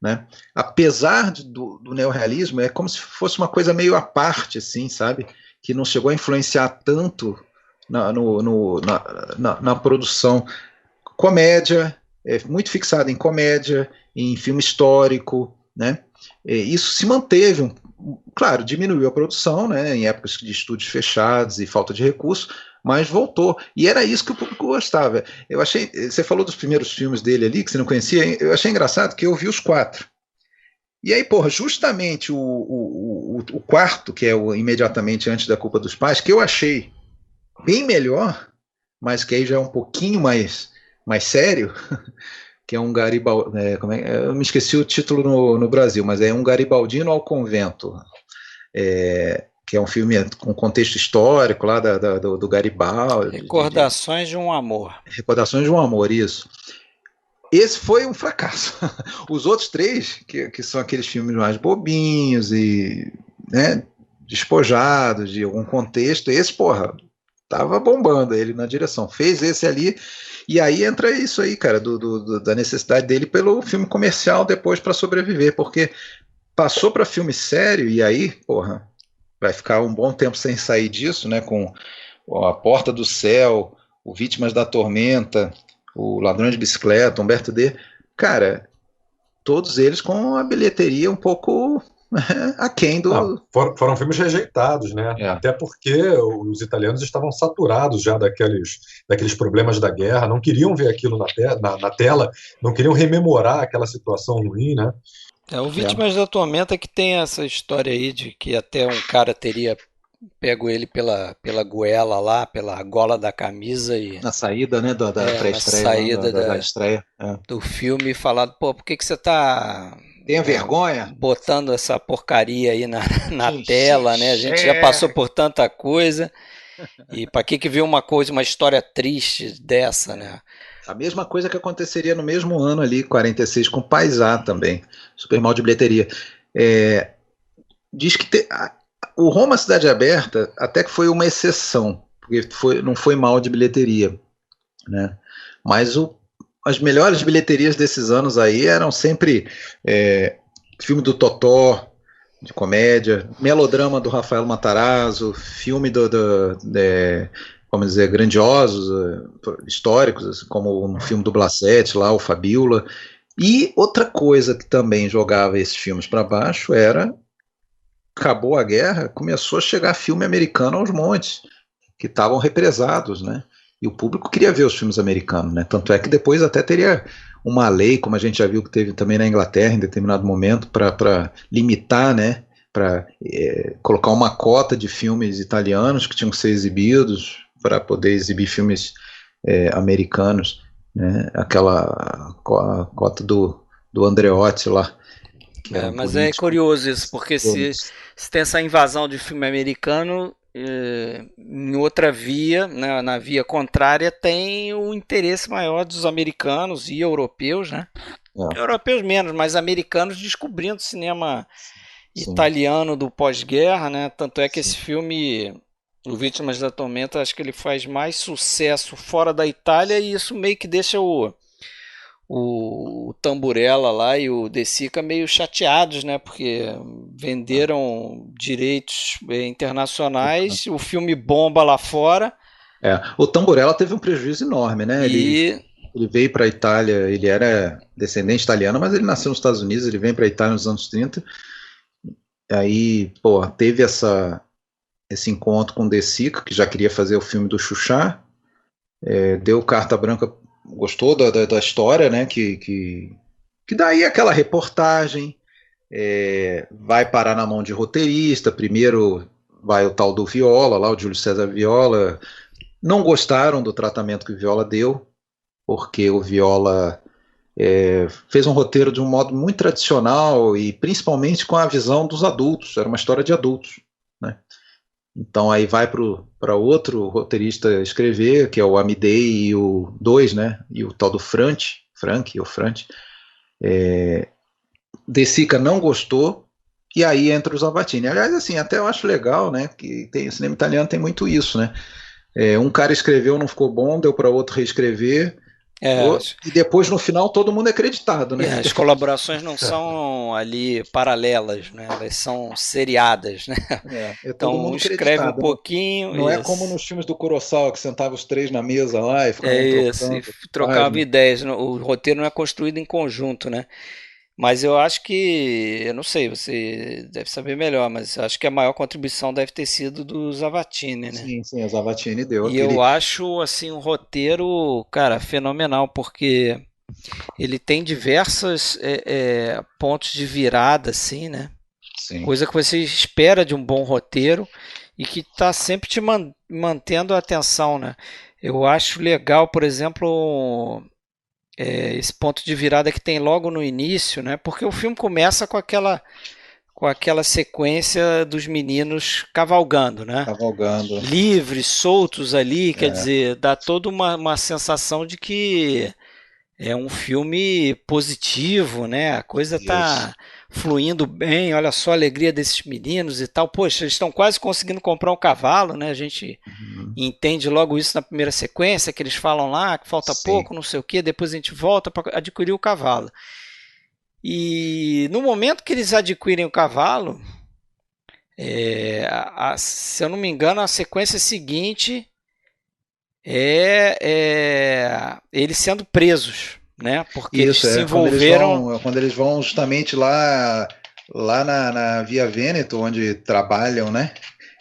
né? Apesar do neorrealismo, é como se fosse uma coisa meio à parte, assim, sabe? Que não chegou a influenciar tanto na produção. Comédia, muito fixado em comédia, em filme histórico, né? Isso se manteve, claro, diminuiu a produção, né, em épocas de estúdios fechados e falta de recursos, mas voltou. E era isso que o público gostava. Eu achei, você falou dos primeiros filmes dele ali, que você não conhecia, eu achei engraçado que eu vi os 4. E aí, porra, justamente o quarto, que é o imediatamente antes da Culpa dos Pais, que eu achei bem melhor, mas que aí já é um pouquinho mais sério, que é um Garibaldi. Eu me esqueci o título no Brasil, mas é um Garibaldino ao Convento. Que é um filme com contexto histórico lá do Garibaldi. Recordações de um Amor. Recordações de um Amor, isso. Esse foi um fracasso. Os outros 3, que são aqueles filmes mais bobinhos e, né, despojados de algum contexto, esse, porra, tava bombando ele na direção. Fez esse ali, e aí entra isso aí, cara, da necessidade dele pelo filme comercial depois para sobreviver, porque passou para filme sério, e aí, porra, vai ficar um bom tempo sem sair disso, né, com A Porta do Céu, o Vítimas da Tormenta, o Ladrão de Bicicleta, Humberto D. Cara, todos eles com a bilheteria um pouco aquém do... Foram filmes rejeitados, né? Até porque os italianos estavam saturados já daqueles problemas da guerra, não queriam ver aquilo na tela, não queriam rememorar aquela situação ruim, né? O Vítimas da Tormenta que tem essa história aí de que até um cara teria pego ele pela goela lá, pela gola da camisa e... Na saída, né, da pré-estreia. Na saída da estreia. Do filme e falado, pô, por que você tá... Tenha vergonha? Botando essa porcaria aí na tela, né? A gente já passou por tanta coisa. E para que ver uma história triste dessa, né? A mesma coisa que aconteceria no mesmo ano ali, 46, com Paisá também. Super mal de bilheteria. Diz que o Roma Cidade Aberta até que foi uma exceção, porque não foi mal de bilheteria, né? Mas as melhores bilheterias desses anos aí eram sempre filme do Totó, de comédia, melodrama do Rafael Matarazzo, filme vamos dizer, grandiosos, históricos, como um filme do Blasetti lá, o Fabiola. E outra coisa que também jogava esses filmes para baixo era, acabou a guerra, começou a chegar filme americano aos montes, que estavam represados, né? E o público queria ver os filmes americanos, né? Tanto é que depois até teria uma lei, como a gente já viu que teve também na Inglaterra em determinado momento, para limitar, né? Para colocar uma cota de filmes italianos que tinham que ser exibidos para poder exibir filmes americanos, né? Aquela cota do Andreotti lá. Mas é curioso isso, porque se tem essa invasão de filme americano, em outra via, né, na via contrária, tem o interesse maior dos americanos e europeus, né? Europeus menos, mas americanos descobrindo o cinema italiano do pós-guerra, né? Tanto é que esse filme, O Vítimas da Tormenta, acho que ele faz mais sucesso fora da Itália, e isso meio que deixa o Tamburella lá e o De Sica meio chateados, né? Porque venderam direitos internacionais, o filme bomba lá fora. O Tamburella teve um prejuízo enorme, né? Ele veio para a Itália, ele era descendente italiano, mas ele nasceu nos Estados Unidos, ele vem para a Itália nos anos 30. Aí, teve esse encontro com o De Sica, que já queria fazer o filme do Xuxa, deu carta branca gostou da história, né? Que daí aquela reportagem vai parar na mão de roteirista. Primeiro vai o tal do Viola, lá o Júlio César Viola. Não gostaram do tratamento que o Viola deu, porque o Viola fez um roteiro de um modo muito tradicional e principalmente com a visão dos adultos. Era uma história de adultos, né? Então aí vai para outro roteirista escrever, que é o Amidei e o 2, né? E o tal do Frank. De Sica não gostou, e aí entra o Zavattini. Aliás, assim, até eu acho legal, né? Que o cinema italiano tem muito isso, né? Um cara escreveu, não ficou bom, deu para outro reescrever. E depois no final todo mundo é acreditado, né? As colaborações não são ali paralelas, né? Elas são seriadas, né? Então um escreve um pouquinho. Não é como nos filmes do Kurosawa, que sentava os três na mesa lá e ficavam trocando. E trocava ideias. O roteiro não é construído em conjunto, né? Mas eu acho que, eu não sei, você deve saber melhor, mas eu acho que a maior contribuição deve ter sido do Zavattini, né? Sim, o Zavattini deu. E eu acho, assim, um roteiro, cara, fenomenal, porque ele tem diversos pontos de virada, assim, né? Sim. Coisa que você espera de um bom roteiro e que está sempre te mantendo a atenção, né? Eu acho legal, por exemplo... esse ponto de virada que tem logo no início, né? Porque o filme começa com aquela sequência dos meninos cavalgando, né? Livres, soltos ali, quer dizer, dá toda uma sensação de que é um filme positivo, né? A coisa tá fluindo bem, olha só a alegria desses meninos e tal. Poxa, eles estão quase conseguindo comprar um cavalo, né? A gente entende logo isso na primeira sequência, que eles falam lá que falta pouco, não sei o que, depois a gente volta para adquirir o cavalo. E no momento que eles adquirem o cavalo, se eu não me engano, a sequência seguinte eles sendo presos, né? Porque eles se envolveram... Quando eles vão justamente lá na Via Veneto, onde trabalham, né?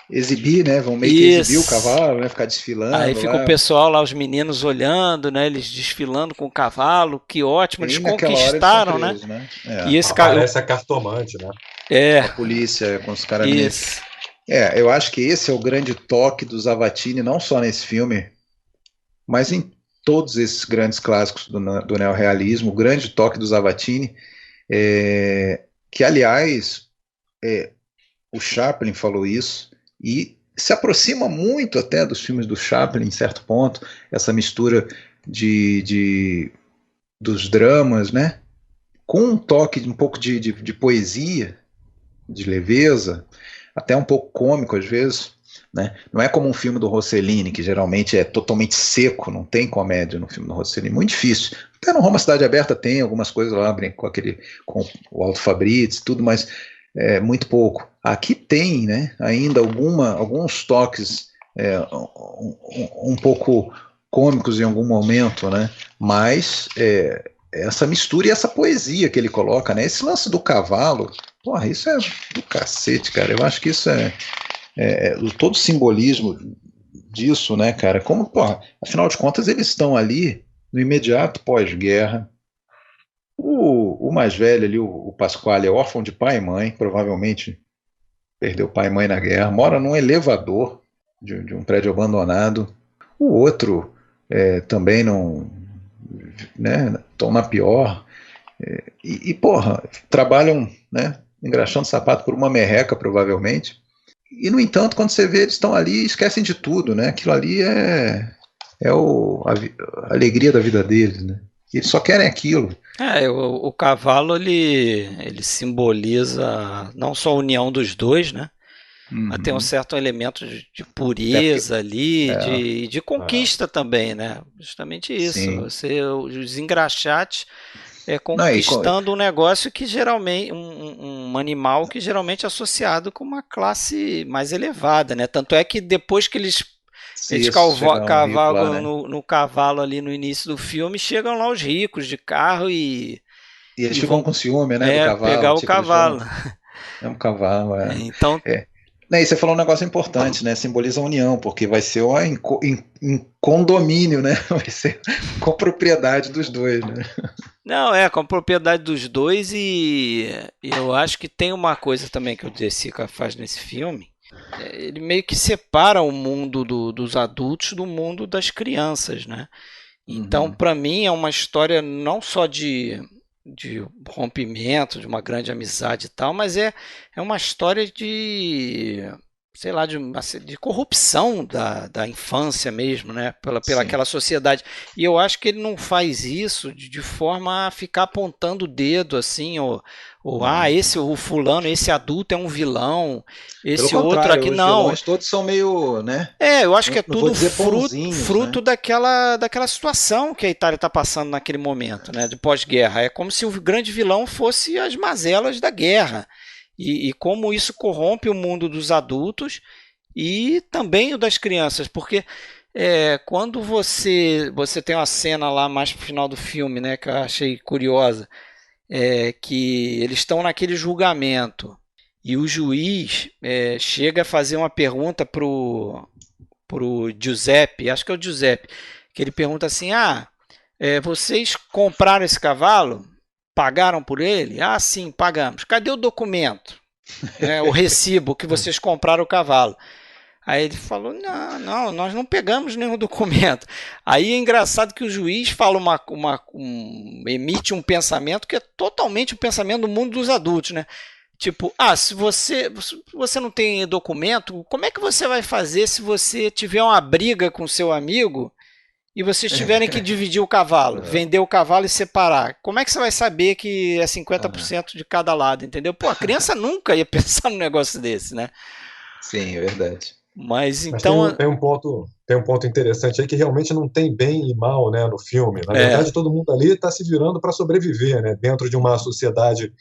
Exibir, né? Vão meio que exibir o cavalo, né? Ficar desfilando. Aí fica o pessoal lá, os meninos olhando, né? Eles desfilando com o cavalo, que ótimo, eles conquistaram, presos, né? E esse parece a cartomante, né? A polícia com os caras. Eu acho que esse é o grande toque do Zavattini, não só nesse filme, mas em todos esses grandes clássicos do neorrealismo. O grande toque do Zavattini, que aliás o Chaplin falou isso, e se aproxima muito até dos filmes do Chaplin em certo ponto, essa mistura dos dramas, né, com um toque um pouco de poesia, de leveza, até um pouco cômico às vezes, né? Não é como um filme do Rossellini, que geralmente é totalmente seco, não tem comédia no filme do Rossellini, muito difícil. Até no Roma Cidade Aberta tem algumas coisas lá, com o Alto Fabrizzi, tudo, mas muito pouco. Aqui tem, né, ainda alguns toques um pouco cômicos em algum momento, né? Mas essa mistura e essa poesia que ele coloca, né? Esse lance do cavalo, porra, isso é do cacete, cara. Eu acho que isso todo o simbolismo disso, né, cara? Como, porra, afinal de contas, eles estão ali no imediato pós-guerra. O mais velho ali, o Pasquale, é órfão de pai e mãe, provavelmente perdeu pai e mãe na guerra, mora num elevador de um prédio abandonado. O outro também não, né, estão na pior. Porra, trabalham, né, engraxando sapato por uma merreca, provavelmente. E, no entanto, quando você vê, eles estão ali e esquecem de tudo, né? Aquilo ali é a alegria da vida deles, né? Eles só querem aquilo. O cavalo, ele simboliza não só a união dos dois, né? Mas tem um certo elemento de pureza ali, de conquista também, né? Justamente isso. Sim. Os engraxates conquistando um negócio que geralmente, um animal que geralmente é associado com uma classe mais elevada, né? Tanto é que depois que eles cavalgam no cavalo ali no início do filme, chegam lá os ricos de carro e eles ficam com ciúme, né? Do cavalo, pegar o cavalo. É um cavalo, Então Né, e você falou um negócio importante, né? Simboliza a união, porque vai ser em condomínio, né? Vai ser com propriedade dos dois, né? Não, com a propriedade dos dois e eu acho que tem uma coisa também que o De Sica faz nesse filme. Ele meio que separa o mundo dos adultos do mundo das crianças, né? Então, para mim, é uma história não só de rompimento, de uma grande amizade e tal, mas é uma história de, sei lá, de corrupção da infância mesmo, né? Pela Sim. aquela sociedade. E eu acho que ele não faz isso de forma a ficar apontando o dedo assim, ou o fulano, esse adulto é um vilão, esse Pelo outro contrário, aqui os não. vilões todos são meio, né? Eu acho que é Não vou tudo dizer bonzinhos, fruto né? daquela situação que a Itália está passando naquele momento, né, de pós-guerra. É como se o grande vilão fosse as mazelas da guerra. E como isso corrompe o mundo dos adultos e também o das crianças, porque quando você tem uma cena lá mais pro final do filme, né, que eu achei curiosa, que eles estão naquele julgamento e o juiz chega a fazer uma pergunta pro Giuseppe, acho que é o Giuseppe, que ele pergunta assim: vocês compraram esse cavalo? Pagaram por ele? Ah, sim, pagamos. Cadê o documento? O recibo que vocês compraram o cavalo? Aí ele falou: não, nós não pegamos nenhum documento. Aí é engraçado que o juiz fala emite um pensamento que é totalmente o pensamento do mundo dos adultos, né? Tipo, se você não tem documento, como é que você vai fazer se você tiver uma briga com seu amigo e vocês tiverem que dividir o cavalo, vender o cavalo e separar? Como é que você vai saber que é 50% de cada lado, entendeu? Pô, a criança nunca ia pensar num negócio desse, né? Sim, é verdade. Mas então... tem um ponto interessante aí que realmente não tem bem e mal, né, no filme. Na verdade, todo mundo ali está se virando para sobreviver, né, dentro de uma sociedade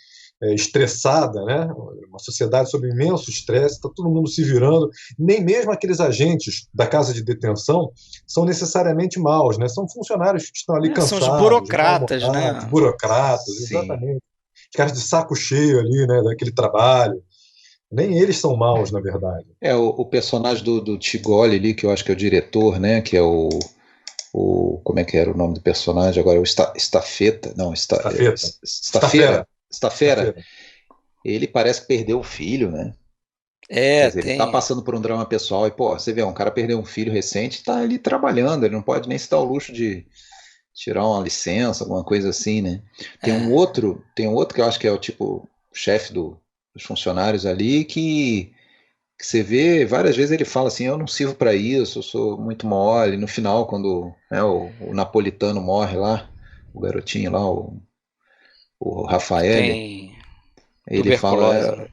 estressada, né, uma sociedade sob imenso estresse, está todo mundo se virando. Nem mesmo aqueles agentes da casa de detenção são necessariamente maus, né, são funcionários que estão ali cansados. São os burocratas, né? Burocratas, Sim. exatamente. Os caras de saco cheio ali, né, daquele trabalho. Nem eles são maus, na verdade. O personagem do Tigoli ali, que eu acho que é o diretor, né? Que é o como é que era o nome do personagem agora? Estafeta. Ele parece que perdeu o filho, né? Quer dizer, ele tá passando por um drama pessoal e, você vê, um cara perdeu um filho recente, tá ali trabalhando, ele não pode nem se dar o luxo de tirar uma licença, alguma coisa assim, né? Tem um outro que eu acho que é o tipo chefe dos funcionários ali, que você vê várias vezes ele fala assim: eu não sirvo para isso, eu sou muito mole. No final, quando o napolitano morre lá, o garotinho lá, o Rafael, ele fala: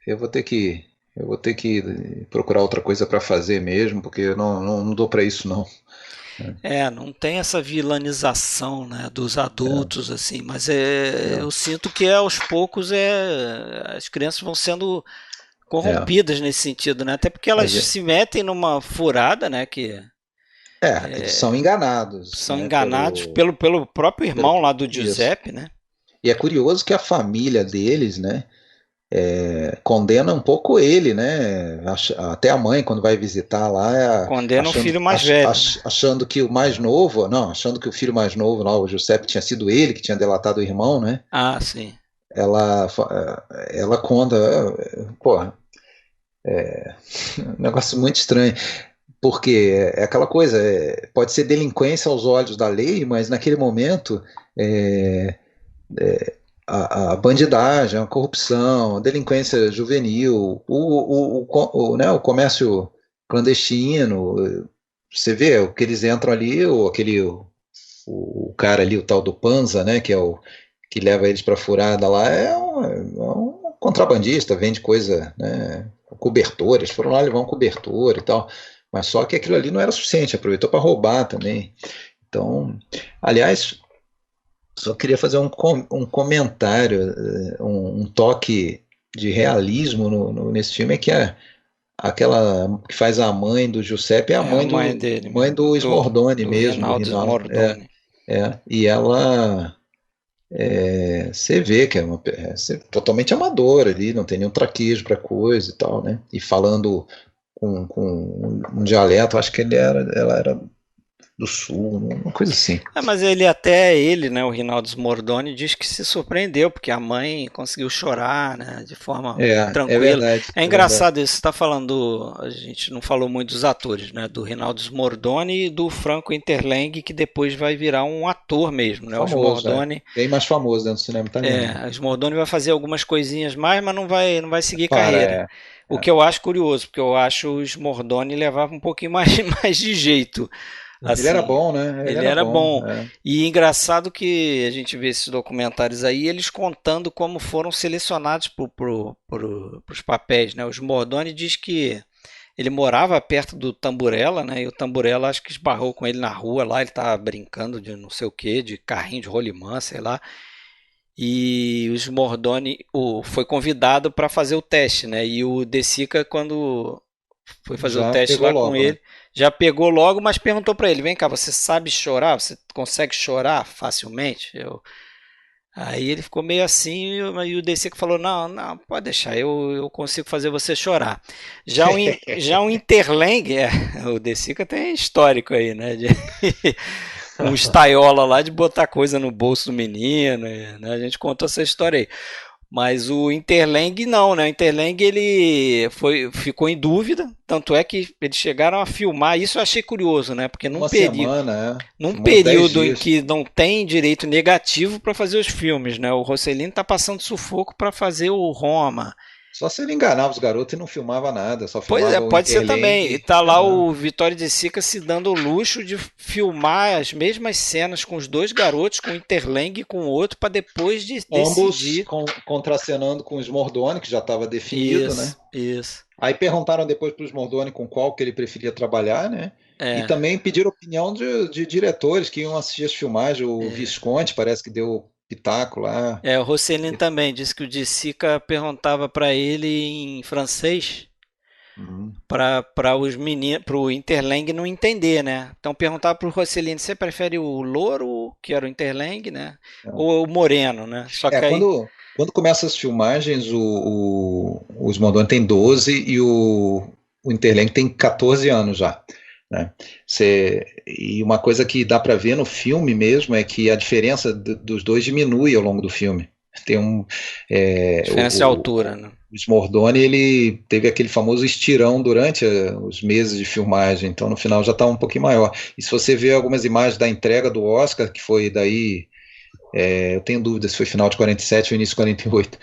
eu vou ter que procurar outra coisa para fazer mesmo, porque eu não dou para isso não. Não tem essa vilanização, né, dos adultos, assim, mas eu sinto que aos poucos as crianças vão sendo corrompidas nesse sentido, né? Até porque elas se metem numa furada, né? Eles são enganados. São enganados pelo próprio irmão lá do Giuseppe, né? E é curioso que a família deles, né? Condena um pouco ele, né? Até a mãe, quando vai visitar lá, condena o filho mais velho, achando que o mais novo, achando que o filho mais novo lá, o Giuseppe, tinha sido ele que tinha delatado o irmão, né? Ah, sim. Ela conta, um negócio muito estranho, porque é aquela coisa, pode ser delinquência aos olhos da lei, mas naquele momento a bandidagem, a corrupção, a delinquência juvenil, o comércio clandestino, você vê o que eles entram ali, o cara ali, o tal do Panza, né, que é o que leva eles para a furada lá, é um contrabandista, vende coisa, né, cobertores, foram lá levar um cobertor e tal, mas só que aquilo ali não era suficiente, aproveitou para roubar também. Então, aliás, só queria fazer um comentário, um toque de realismo nesse filme, é que aquela que faz a mãe do Giuseppe é a mãe dele, mãe do Smordoni mesmo. Rinaldo Smordoni. E ela você vê que totalmente amador ali, não tem nenhum traquejo para coisa e tal, né? E falando com um dialeto, acho que ela era do sul, uma coisa assim. Mas ele, né, o Rinaldo Smordoni, diz que se surpreendeu, porque a mãe conseguiu chorar, né, de forma É tranquila. verdade. É engraçado isso, você está falando, a gente não falou muito dos atores, né, do Rinaldo Smordoni e do Franco Interlenghi, que depois vai virar um ator mesmo, né, Famoso, o Smordoni. Bem mais famoso dentro do cinema italiano. O Smordoni vai fazer algumas coisinhas mais, mas não vai seguir Para, carreira. O que eu acho curioso, porque eu acho o Smordoni levava um pouquinho mais de jeito. Ele era Assim, bom, né? ele era bom. É. E engraçado que a gente vê esses documentários aí, eles contando como foram selecionados para os papéis, né? O Smordoni diz que ele morava perto do Tamburella, né? E o Tamburella acho que esbarrou com ele na rua lá, ele estava brincando de não sei o que, de carrinho de rolimã, sei lá. E o Smordoni foi convidado para fazer o teste, né? E o De Sica, quando foi fazer o teste lá com ele, já pegou logo, mas perguntou para ele: vem cá, você sabe chorar? Você consegue chorar facilmente? Aí ele ficou meio assim, e o De Sica falou: não, pode deixar, eu consigo fazer você chorar. Já o Interlenghi, o De Sica tem histórico aí, né? Um estaiola lá de botar coisa no bolso do menino, né? A gente contou essa história aí. Mas o Interlenghi não, né? O Interlenghi ele ficou em dúvida, tanto é que eles chegaram a filmar, isso eu achei curioso, né? Porque num período em que não tem direito negativo para fazer os filmes, né? O Rossellini está passando sufoco para fazer o Roma. Só se ele enganava os garotos e não filmava nada, só filmava Pois é, pode ser também. E tá lá o Vittorio De Sica se dando o luxo de filmar as mesmas cenas com os dois garotos, com o Interlenghi e com o outro, para depois de decidir. Ambos contracenando com o Smordoni, que já estava definido, né? Isso. Aí perguntaram depois para o Smordoni com qual que ele preferia trabalhar, né? E também pediram opinião de diretores que iam assistir as filmagens. O Visconti parece que deu pitaco lá. O Rossellini também disse que o De Sica perguntava para ele em francês, para os meninos, para o Interlenghi não entender, né? Então perguntava para o Rossellini: você prefere o louro, que era o Interlenghi, né? Ou o moreno, né? Só que aí... quando começam as filmagens, o Smordoni tem 12 e o Interlenghi tem 14 anos já. Né? E uma coisa que dá para ver no filme mesmo é que a diferença dos dois diminui ao longo do filme. Tem diferença de altura, né? O Smordoni, ele teve aquele famoso estirão durante os meses de filmagem, então no final já está um pouquinho maior. E se você ver algumas imagens da entrega do Oscar, que foi daí, eu tenho dúvida se foi final de 47 ou início de 48,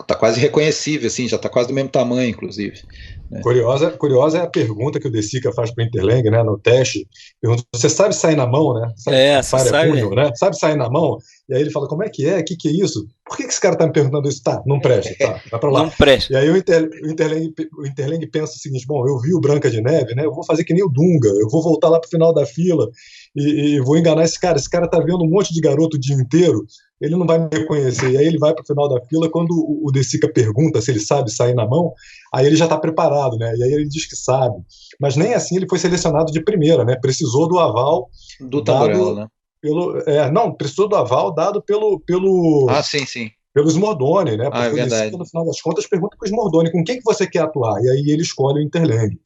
tá quase reconhecível, assim, já está quase do mesmo tamanho, inclusive. Né? Curiosa é a pergunta que o De Sica faz para o Interlenghi, né, no teste. Pergunta: você sabe sair na mão, né? Você sabe. Punho, né? Sabe sair na mão? E aí ele fala: como é que é? O que é isso? Por que esse cara está me perguntando isso? Tá, não presta, tá, vai para lá. Não presta. E aí o Interlenghi pensa o seguinte: bom, eu vi o Branca de Neve, né? Eu vou fazer que nem o Dunga, eu vou voltar lá para o final da fila e vou enganar esse cara. Esse cara tá vendo um monte de garoto o dia inteiro, ele não vai me reconhecer. E aí ele vai para o final da fila, quando o De Sica pergunta se ele sabe sair na mão, aí ele já está preparado, né? E aí ele diz que sabe. Mas nem assim ele foi selecionado de primeira, né? Precisou do aval do Tamburello, né? Precisou do aval dado pelo sim. pelo Smordoni, né? Porque é verdade. no final das contas, pergunta para o Smordoni com quem que você quer atuar. E aí ele escolhe o Interlenghi.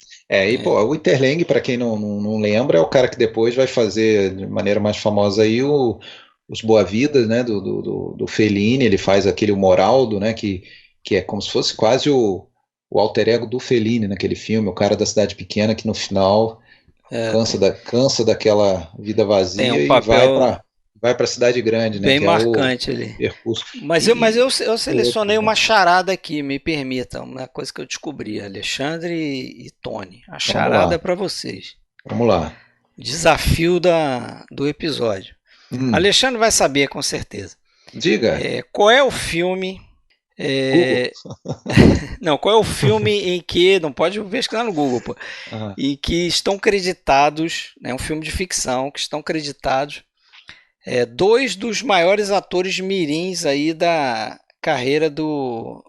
O Interlenghi, para quem não lembra, é o cara que depois vai fazer de maneira mais famosa aí os Boa-Vidas, né? Do Fellini. Ele faz aquele Moraldo, né? Que é como se fosse quase o alter ego do Fellini naquele filme, o cara da cidade pequena que no final cansa daquela vida vazia e vai para a cidade grande, né? Bem marcante ali. Percurso. Mas eu selecionei uma charada aqui, me permitam, uma coisa que eu descobri: Alexandre e Tony. A charada é para vocês. Vamos lá. Desafio do episódio. Alexandre vai saber com certeza. Diga. Qual é o filme? Não, qual é o filme em que, não pode pesquisar no Google, pô, em que estão creditados, né, um filme de ficção, que estão creditados dois dos maiores atores mirins aí da carreira do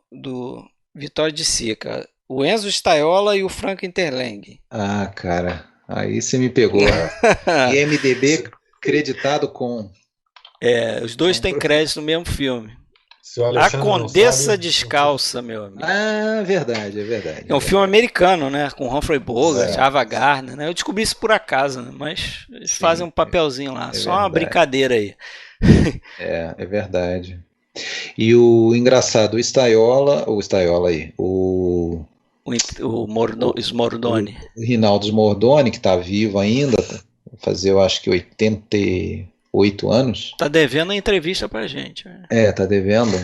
Vittorio De Sica, o Enzo Staiola e o Franco Interlenghi. Cara, aí você me pegou. IMDb creditado com Os dois têm crédito no mesmo filme. A Condessa Descalça, meu amigo. Ah, verdade, é verdade. É um filme americano, né? Com Humphrey Bogart, Ava Gardner, né? Eu descobri isso por acaso, né? Mas eles fazem um papelzinho lá. Só uma brincadeira aí. É verdade. E o engraçado, o Staiola aí, o Smordoni. O Rinaldo Smordoni, que está vivo ainda, vai fazer, eu acho que 88 anos. Tá devendo a entrevista pra gente. Tá devendo.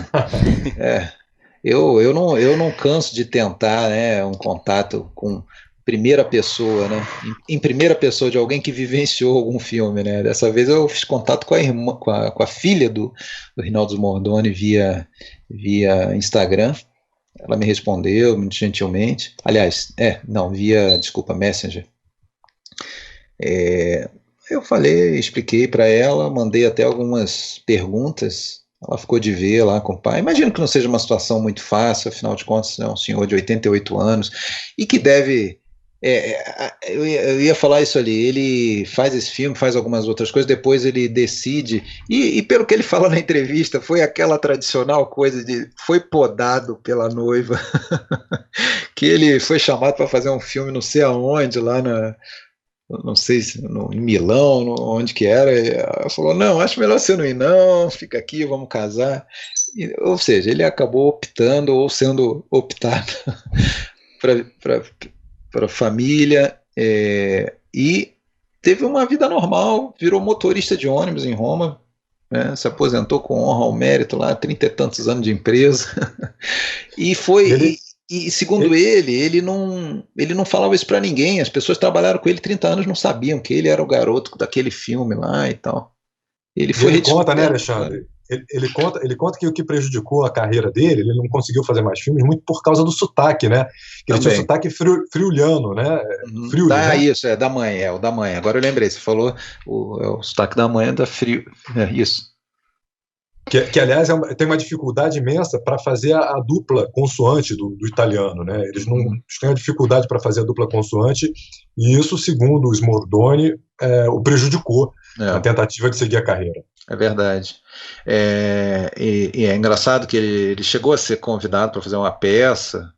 Eu não canso de tentar, né, um contato com primeira pessoa, né, em primeira pessoa de alguém que vivenciou algum filme, né. Dessa vez eu fiz contato com a irmã, com a filha do Rinaldo Smordoni via Instagram. Ela me respondeu muito gentilmente. Aliás, desculpa, Messenger. Eu expliquei para ela, mandei até algumas perguntas. Ela ficou de ver lá com o pai. Imagino que não seja uma situação muito fácil, afinal de contas, é um senhor de 88 anos e que deve. Eu ia falar isso ali. Ele faz esse filme, faz algumas outras coisas, depois ele decide. E pelo que ele fala na entrevista, foi aquela tradicional coisa de foi podado pela noiva, que ele foi chamado para fazer um filme, não sei aonde, lá não sei se em Milão, onde que era. Ela falou: não, acho melhor você não ir, não, fica aqui, vamos casar. Ou seja, ele acabou optando ou sendo optado para a família, e teve uma vida normal, virou motorista de ônibus em Roma, né, se aposentou com honra ao mérito lá, 30 e tantos anos de empresa, e foi... E segundo ele não falava isso para ninguém. As pessoas que trabalharam com ele 30 anos não sabiam que ele era o garoto daquele filme lá e tal. Ele conta, né, Alexandre? Ele conta que o que prejudicou a carreira dele, ele não conseguiu fazer mais filmes muito por causa do sotaque, né? Ele tinha um sotaque friuliano, né? Né? Isso, da mãe, o da mãe. Agora eu lembrei, você falou o sotaque da mãe da frio. Isso. Que aliás, tem uma dificuldade imensa para fazer a dupla consoante do italiano, né? Eles não têm uma dificuldade para fazer a dupla consoante, e isso, segundo o Smordoni, o prejudicou na tentativa de seguir a carreira. É verdade. E é engraçado que ele chegou a ser convidado para fazer uma peça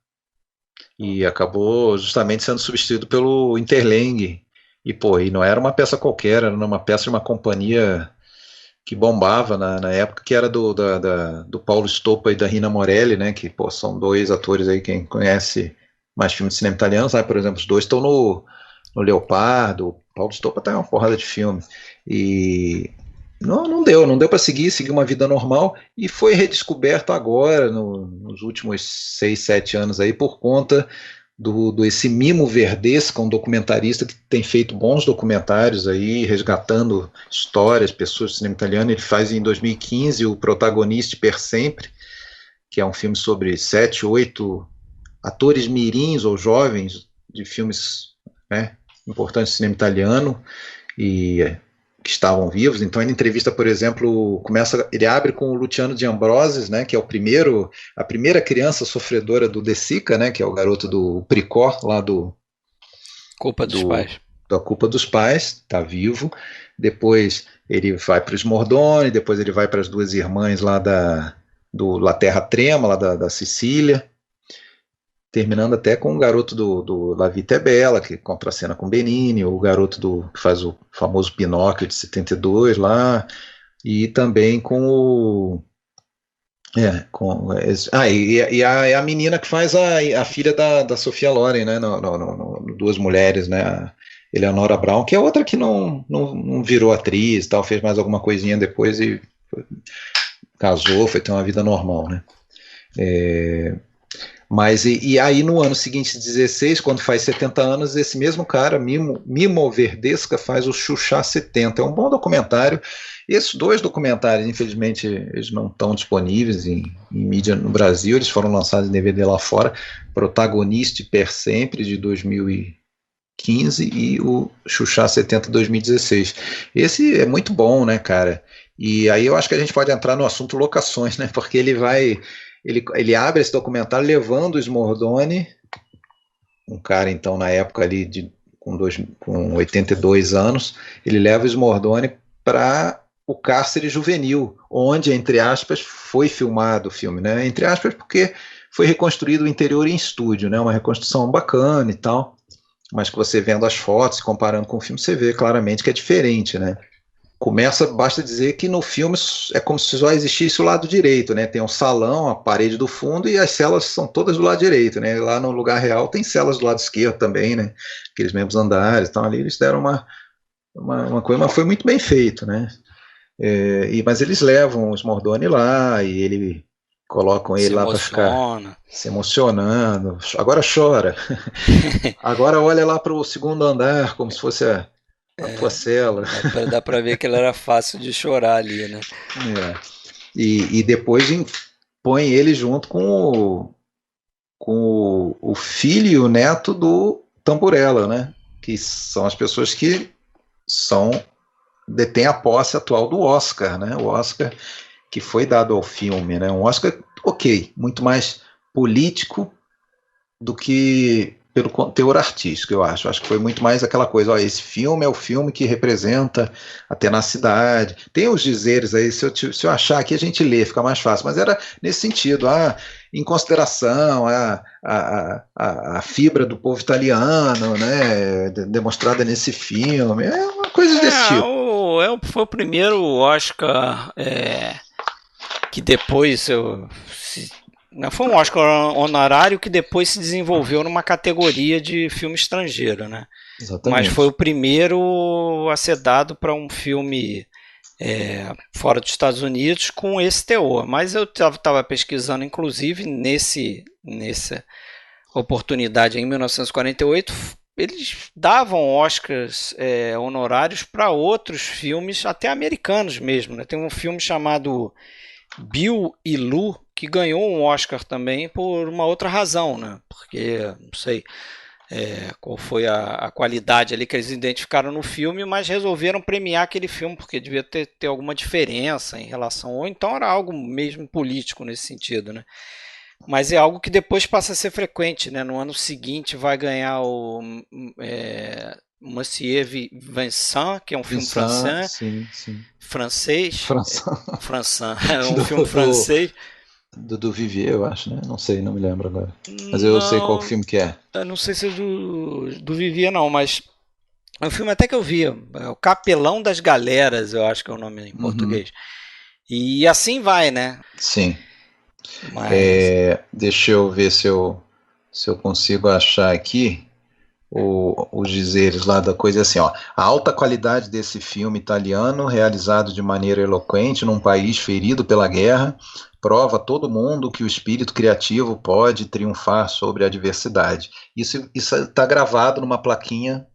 e acabou justamente sendo substituído pelo Interlenghi. E não era uma peça qualquer, era uma peça de uma companhia que bombava na época, que era do Paulo Stoppa e da Rina Morelli, né, que são dois atores aí, quem conhece mais filmes de cinema italiano, sabe, por exemplo, os dois estão no Leopardo. O Paulo Stoppa tá em uma porrada de filme, e não deu para seguir uma vida normal, e foi redescoberto agora, nos últimos 6, 7 anos aí, por conta esse Mimo Verdesca, um documentarista que tem feito bons documentários aí, resgatando histórias, pessoas do cinema italiano. Ele faz em 2015 o Protagonista per Sempre, que é um filme sobre 7, 8 atores mirins ou jovens de filmes, né, importantes do cinema italiano e que estavam vivos. Então ele entrevista, por exemplo, ele abre com o Luciano de Ambrosio, né, que é a primeira criança sofredora do De Sica, né, que é o garoto do Pricó, lá do Culpa dos Pais. Da Culpa dos Pais, está vivo. Depois ele vai para o Smordoni, depois ele vai para as duas irmãs lá do La Terra Trema, lá da Sicília, terminando até com o garoto do La Vita é Bella, que contracena com Benigni, o garoto que faz o famoso Pinóquio de 72 lá, e também com a menina que faz a filha da Sophia Loren, né, no Duas Mulheres, né, a Eleonora Brown, que é outra que não virou atriz, tal, fez mais alguma coisinha depois e casou, foi ter uma vida normal, né. Mas aí no ano seguinte, 16, quando faz 70 anos, esse mesmo cara, Mimo Verdesca, faz o Xuxa 70. É um bom documentário. Esses dois documentários, infelizmente, eles não estão disponíveis em mídia no Brasil, eles foram lançados em DVD lá fora. Protagonista per Sempre, de 2015, e o Xuxa 70, 2016. Esse é muito bom, né, cara? E aí eu acho que a gente pode entrar no assunto locações, né, porque ele abre esse documentário levando o Smordoni, um cara então na época ali com 82 anos, ele leva o Smordoni para o cárcere juvenil, onde, entre aspas, foi filmado o filme, né? Entre aspas, porque foi reconstruído o interior em estúdio, né? Uma reconstrução bacana e tal, mas que você vendo as fotos, comparando com o filme, você vê claramente que é diferente, né? Basta dizer que no filme é como se só existisse o lado direito, né? Tem um salão, a parede do fundo e as celas são todas do lado direito, né? Lá no lugar real tem celas do lado esquerdo também, né? Aqueles mesmos andares, então ali eles deram uma coisa, mas foi muito bem feito, né? Mas eles levam o Smordoni lá e ele colocam ele lá para ficar se emocionando. Agora chora. Agora olha lá para o segundo andar como se fosse a tua cela. Dá para ver que ele era fácil de chorar ali, né? E depois põe ele junto com o filho e o neto do Tamburello, né? Que são as pessoas que detêm a posse atual do Oscar, né? O Oscar que foi dado ao filme, né? Um Oscar, ok, muito mais político do que pelo teor artístico, eu acho. Acho que foi muito mais aquela coisa, ó, esse filme é o filme que representa a tenacidade. Tem os dizeres aí, se eu achar aqui a gente lê, fica mais fácil, mas era nesse sentido, em consideração a fibra do povo italiano, né, demonstrada nesse filme, é uma coisa desse tipo. Foi o primeiro Oscar que depois foi um Oscar honorário que depois se desenvolveu numa categoria de filme estrangeiro, né? Exatamente. Mas foi o primeiro a ser dado para um filme fora dos Estados Unidos com esse teor. Mas eu estava pesquisando, inclusive, nessa oportunidade em 1948, eles davam Oscars honorários para outros filmes, até americanos mesmo, né? Tem um filme chamado Bill e Lou, que ganhou um Oscar também por uma outra razão, né? Porque, não sei qual foi a qualidade ali que eles identificaram no filme, mas resolveram premiar aquele filme porque devia ter alguma diferença em relação, ou então era algo mesmo político nesse sentido, né? Mas é algo que depois passa a ser frequente, né? No ano seguinte vai ganhar o Monsieur Vincent, que é um filme francês. Sim, sim. Francês. É um filme francês. Do Vivier, eu acho, né? Não sei, não me lembro agora. Mas eu sei qual filme que é. Eu não sei se é do Vivier, não, mas é um filme até que eu vi. É o Capelão das Galeras, eu acho que é o nome em português. E assim vai, né? Sim. Mas... deixa eu ver se eu consigo achar aqui os dizeres lá da coisa assim, ó. A alta qualidade desse filme italiano, realizado de maneira eloquente num país ferido pela guerra, prova a todo mundo que o espírito criativo pode triunfar sobre a adversidade. Isso está gravado numa plaquinha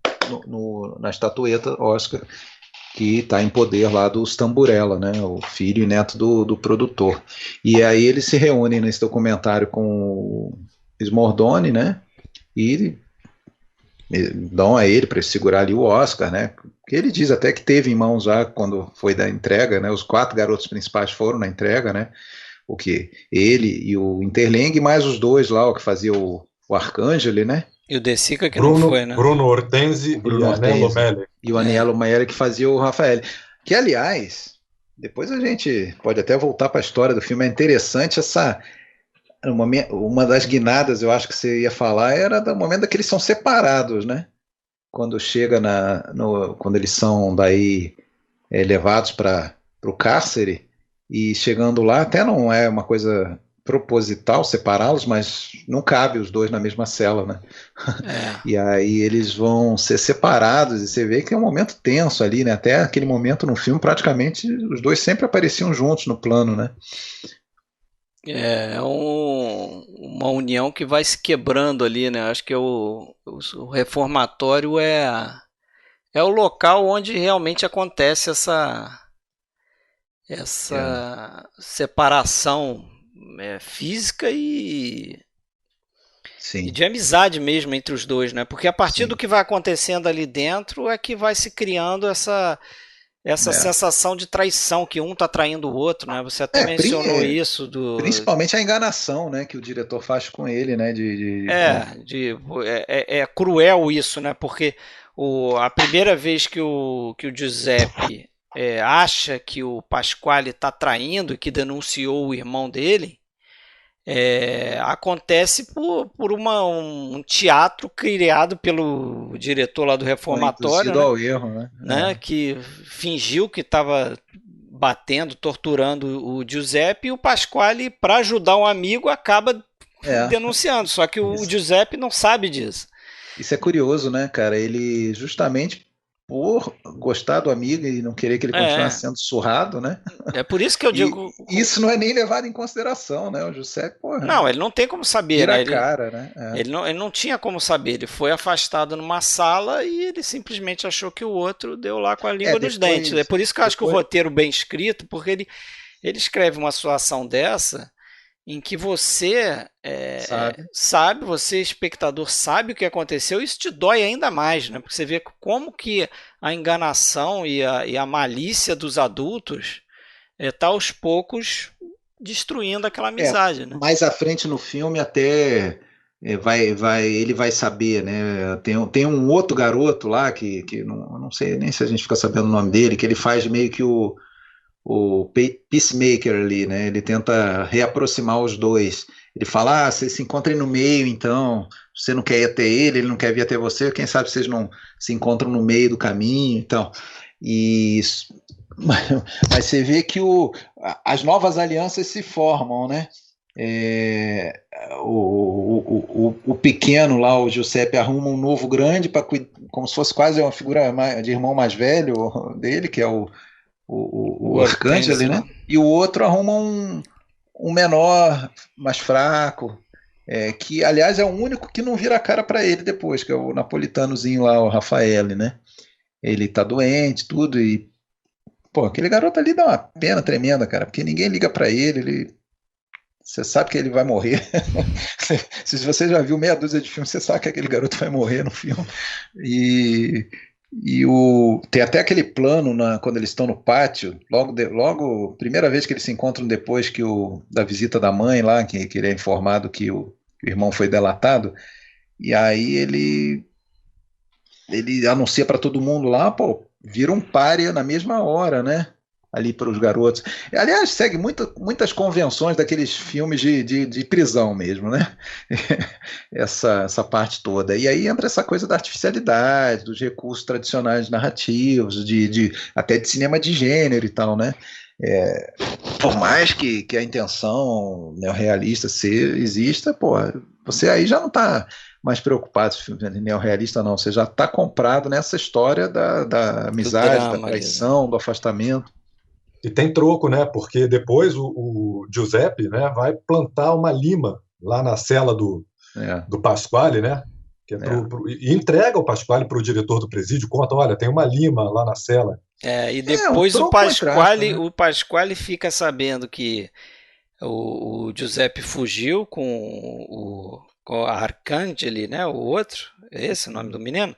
na estatueta Oscar, que está em poder lá dos Tamburello, né, o filho e neto do produtor. E aí eles se reúnem nesse documentário com o Smordoni, né, e dão a ele para segurar ali o Oscar, né, que ele diz até que teve em mãos já quando foi da entrega, né, os 4 garotos principais foram na entrega, né, o que ele e o Interleng, mais os 2 lá, o que fazia o Arcangeli, né, e o De Sica que não foi, né? Bruno Ortenzi e Agnello Melli. E o Agnello Melli que fazia o Rafael. Que, aliás, depois a gente pode até voltar para a história do filme. É interessante uma das guinadas, eu acho que você ia falar, era do momento que eles são separados, né? Quando chega quando eles são daí levados para o cárcere, e chegando lá, até não é uma coisa proposital separá-los, mas não cabe os 2 na mesma cela, né? E aí eles vão ser separados, e você vê que é um momento tenso ali, né? Até aquele momento no filme, praticamente, os 2 sempre apareciam juntos no plano, né? É uma união que vai se quebrando ali, né? Acho que o reformatório é o local onde realmente acontece essa separação física e de amizade mesmo entre os 2, né? Porque a partir do que vai acontecendo ali dentro é que vai se criando essa sensação de traição, que um tá traindo o outro, né? Você até mencionou isso principalmente a enganação, né, que o diretor faz com ele, né? É cruel isso, né? Porque a primeira vez que o Giuseppe acha que o Pasquale está traindo e que denunciou o irmão dele, acontece por um teatro criado pelo diretor lá do reformatório, induzido ao erro, né? Que fingiu que estava batendo, torturando o Giuseppe, e o Pasquale, para ajudar um amigo, acaba denunciando. Só que o Giuseppe não sabe disso. Isso é curioso, né, cara? Ele, justamente por gostar do amigo e não querer que ele continuasse sendo surrado, né? É por isso que eu digo... Isso não é nem levado em consideração, né? O Giuseppe, porra... Não, ele não tem como saber, vira né? a cara, né? Ele não tinha como saber. Ele foi afastado numa sala e ele simplesmente achou que o outro deu lá com a língua nos dentes. É por isso que eu acho que o roteiro bem escrito, porque ele escreve uma situação dessa em que você sabe, você, espectador, sabe o que aconteceu, e isso te dói ainda mais, né? Porque você vê como que a enganação e a malícia dos adultos está aos poucos destruindo aquela amizade, né? Mais à frente no filme até ele vai saber, né? Tem um outro garoto lá que não sei nem se a gente fica sabendo o nome dele, que ele faz meio que o peacemaker ali, né? Ele tenta reaproximar os dois. Ele fala, vocês se encontrem no meio, então, você não quer ir até ele não quer vir até você, quem sabe vocês não se encontram no meio do caminho, então. Mas você vê que as novas alianças se formam, né? O pequeno lá, o Giuseppe, arruma um novo grande, como se fosse quase uma figura de irmão mais velho dele, que é o Arcângelo, né? E o outro arruma um menor, mais fraco, que aliás é o único que não vira a cara para ele depois, que é o napolitanozinho lá, o Rafael, né? Ele tá doente, tudo, e pô, aquele garoto ali dá uma pena tremenda, cara, porque ninguém liga para ele, você sabe que ele vai morrer. Se você já viu meia dúzia de filmes, você sabe que aquele garoto vai morrer no filme. Tem até aquele plano quando eles estão no pátio, logo primeira vez que eles se encontram depois da visita da mãe lá, que ele é informado que o irmão foi delatado, e aí ele anuncia para todo mundo lá, pô, vira um pária na mesma hora, né? Ali para os garotos. Aliás, segue muitas convenções daqueles filmes de prisão mesmo, né? essa parte toda. E aí entra essa coisa da artificialidade, dos recursos tradicionais narrativos, até de cinema de gênero e tal, né? Por mais que a intenção neorrealista exista, pô, você aí já não está mais preocupado se o filme é neorrealista, não. Você já está comprado nessa história da amizade, da traição, do afastamento. E tem troco, né? Porque depois o Giuseppe, né, vai plantar uma lima lá na cela do Pasquale, né? E entrega o Pasquale para o diretor do presídio, conta, olha, tem uma lima lá na cela. E depois o Pasquale fica sabendo que o Giuseppe fugiu com a Arcangeli, né? O outro, é esse o nome do menino?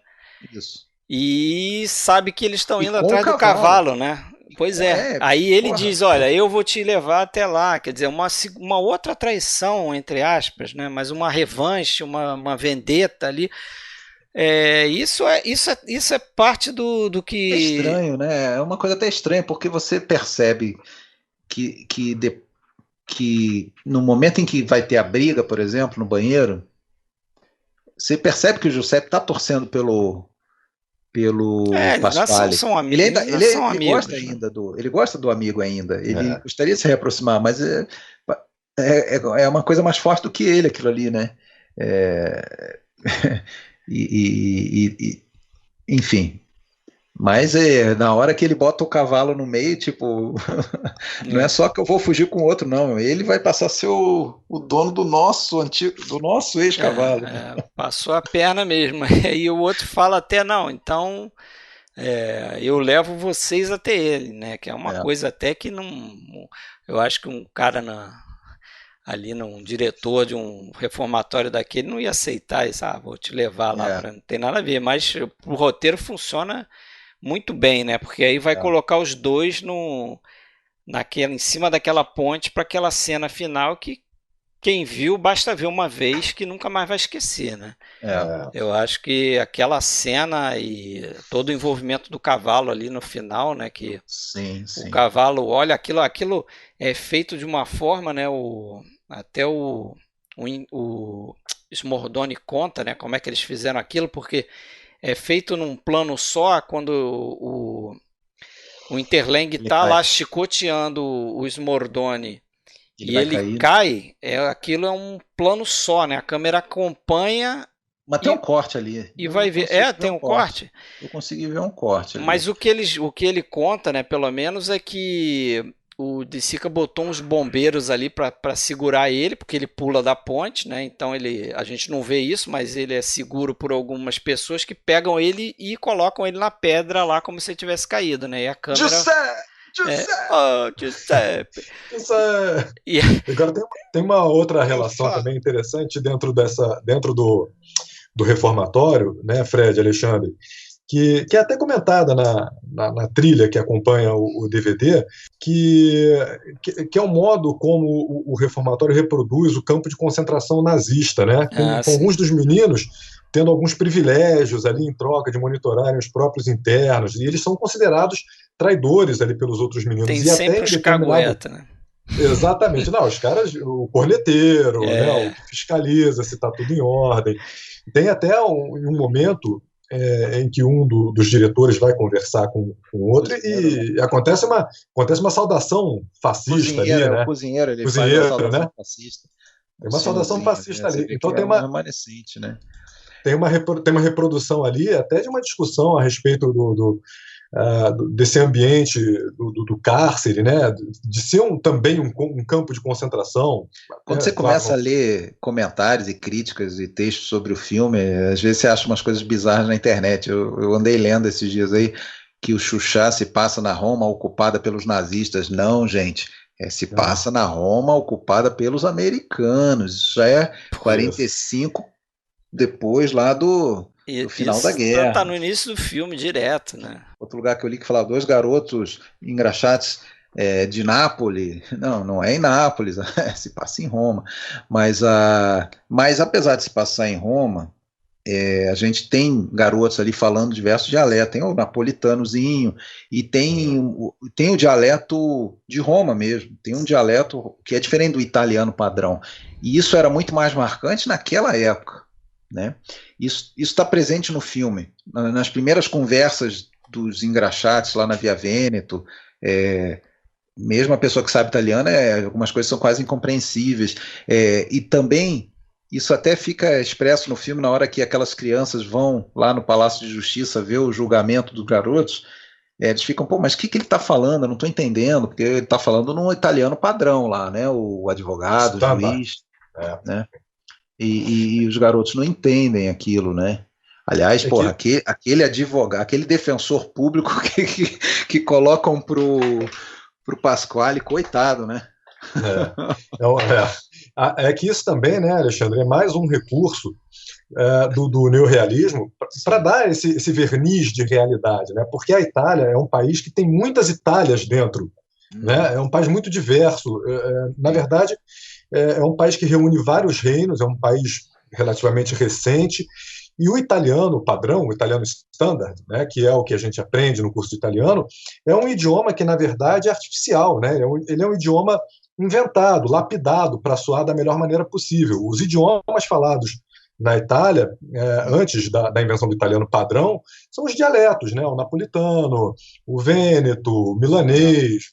Isso. E sabe que eles estão indo atrás do cavalo, né? Pois aí ele diz, olha, eu vou te levar até lá, quer dizer, uma outra traição, entre aspas, né? Mas uma revanche, uma vendetta ali. Isso é parte do que... É estranho, né? É uma coisa até estranha, porque você percebe que no momento em que vai ter a briga, por exemplo, no banheiro, você percebe que o Giuseppe está torcendo pelo Pasquale. São amigos, ele gosta ainda ele gosta do amigo ainda. Ele gostaria de se reaproximar, mas é uma coisa mais forte do que ele, aquilo ali, né? Enfim. Mas na hora que ele bota o cavalo no meio, tipo, não é só que eu vou fugir com o outro, não. Ele vai passar a ser o dono do nosso ex-cavalo. Passou a perna mesmo. E o outro fala até, não, então eu levo vocês até ele, né? Que é uma coisa até que não... Eu acho que um cara ali, um diretor de um reformatório daquele não ia aceitar isso. Vou te levar lá, não tem nada a ver. Mas o roteiro funciona muito bem, né? Porque aí vai colocar os dois em cima daquela ponte para aquela cena final que quem viu, basta ver uma vez que nunca mais vai esquecer, né? É, Eu acho que aquela cena e todo o envolvimento do cavalo ali no final, né? Que sim, o sim. cavalo olha aquilo é feito de uma forma, né? Até o Smordoni conta, né? Como é que eles fizeram aquilo, porque é feito num plano só quando o Interlang Ele tá cai, lá chicoteando o Smordoni ele e vai ele cair. cai, aquilo é um plano só, né? A câmera acompanha Mas tem um e, corte ali. e Eu vai ver. consigo ver Tem um um corte. corte, Eu consegui ver um corte ali. mas o que ele conta, né, pelo menos, é que o De Sica botou uns bombeiros ali para segurar ele, porque ele pula da ponte, né? Então a gente não vê isso, mas ele é seguro por algumas pessoas que pegam ele e colocam ele na pedra lá como se ele tivesse caído, né? E a câmera Giuseppe! oh, Giuseppe. Giuseppe! E Agora tem uma outra Eu relação falo. também interessante dentro do reformatório, né, Fred, Alexandre, que é até comentada na trilha que acompanha o DVD, que é o modo como o reformatório reproduz o campo de concentração nazista, né, com sim. alguns dos meninos tendo alguns privilégios ali em troca de monitorarem os próprios internos, e eles são considerados traidores ali pelos outros meninos. Tem E sempre até em os determinado... cagueta, né? Exatamente. Não, os caras, o corneteiro, né, o É, que fiscaliza se está tudo em ordem. Tem até um momento em que dos diretores vai conversar com o outro e acontece uma saudação fascista ali, O né? cozinheiro, ele faz a Cozinheiro, saudação né? fascista. Tem O uma saudação senhorzinho, fascista né? Você ali. vê que Então é um remanescente, né? tem uma reprodução ali, até de uma discussão a respeito desse ambiente do cárcere, né, de ser também um campo de concentração. Quando você começa a ler comentários e críticas e textos sobre o filme, às vezes você acha umas coisas bizarras na internet. Eu andei lendo esses dias aí que o Xuxa se passa na Roma ocupada pelos nazistas. Não, gente, se passa na Roma ocupada pelos americanos. Isso já é 45 depois lá do final da isso guerra. tá no início do filme direto, né? Outro lugar que eu li que falava 2 garotos engraxates de Nápoles. Não é em Nápoles, se passa em Roma. Mas apesar de se passar em Roma, a gente tem garotos ali falando diversos dialetos. Tem o napolitanozinho e tem o dialeto de Roma mesmo. Tem um dialeto que é diferente do italiano padrão. E isso era muito mais marcante naquela época. Né? Isso está presente no filme. Nas primeiras conversas dos engraxates lá na Via Vêneto, mesmo a pessoa que sabe italiano, algumas coisas são quase incompreensíveis. E também, isso até fica expresso no filme na hora que aquelas crianças vão lá no Palácio de Justiça ver o julgamento dos garotos. Eles ficam, pô, mas o que ele está falando? Eu não estou entendendo, porque ele está falando num italiano padrão lá, né? O advogado, o juiz, né? E os garotos não entendem aquilo, né? Aliás, porra, aquele advogado, aquele defensor público que colocam pro Pasquale, coitado, né? É que isso também, né, Alexandre, é mais um recurso do neorrealismo para dar esse verniz de realidade, né? Porque a Itália é um país que tem muitas Itálias dentro, né? É um país muito diverso. Na verdade, é um país que reúne vários reinos, é um país relativamente recente, e o italiano padrão, o italiano standard, né, que é o que a gente aprende no curso de italiano, é um idioma que, na verdade, é artificial, né? Ele é um idioma inventado, lapidado, para soar da melhor maneira possível. Os idiomas falados na Itália, antes da invenção do italiano padrão, são os dialetos, né? O napolitano, o vêneto, o milanês,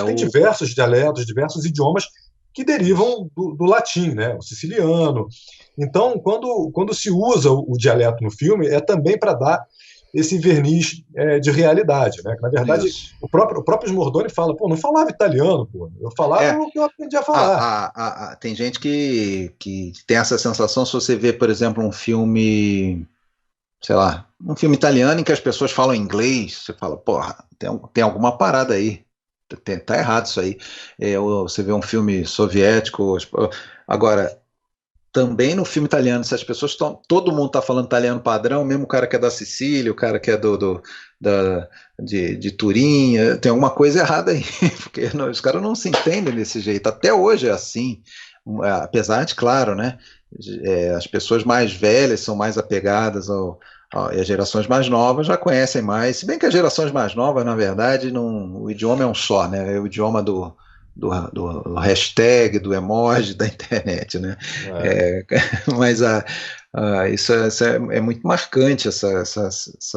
tem diversos dialetos, diversos idiomas que derivam do latim, né? O siciliano. Então, quando se usa o dialeto no filme, é também para dar esse verniz de realidade, né? Na verdade, o próprio Smordoni fala, pô, não falava italiano, pô, eu falava o que eu aprendi a falar. Tem gente que tem essa sensação, se você vê, por exemplo, um filme, sei lá, um filme italiano em que as pessoas falam inglês, você fala, porra, tem alguma parada aí. Tá errado isso aí. Você vê um filme soviético. Agora, também no filme italiano, se as pessoas todo mundo está falando italiano padrão, mesmo o cara que é da Sicília, o cara que é de Turim, tem alguma coisa errada aí, porque os caras não se entendem desse jeito. Até hoje é assim. apesar de, claro, né, as pessoas mais velhas são mais apegadas e as gerações mais novas já conhecem mais, se bem que as gerações mais novas, na verdade, o idioma é um só, né, é o idioma do hashtag, do emoji da internet, né? Mas isso é muito marcante, essa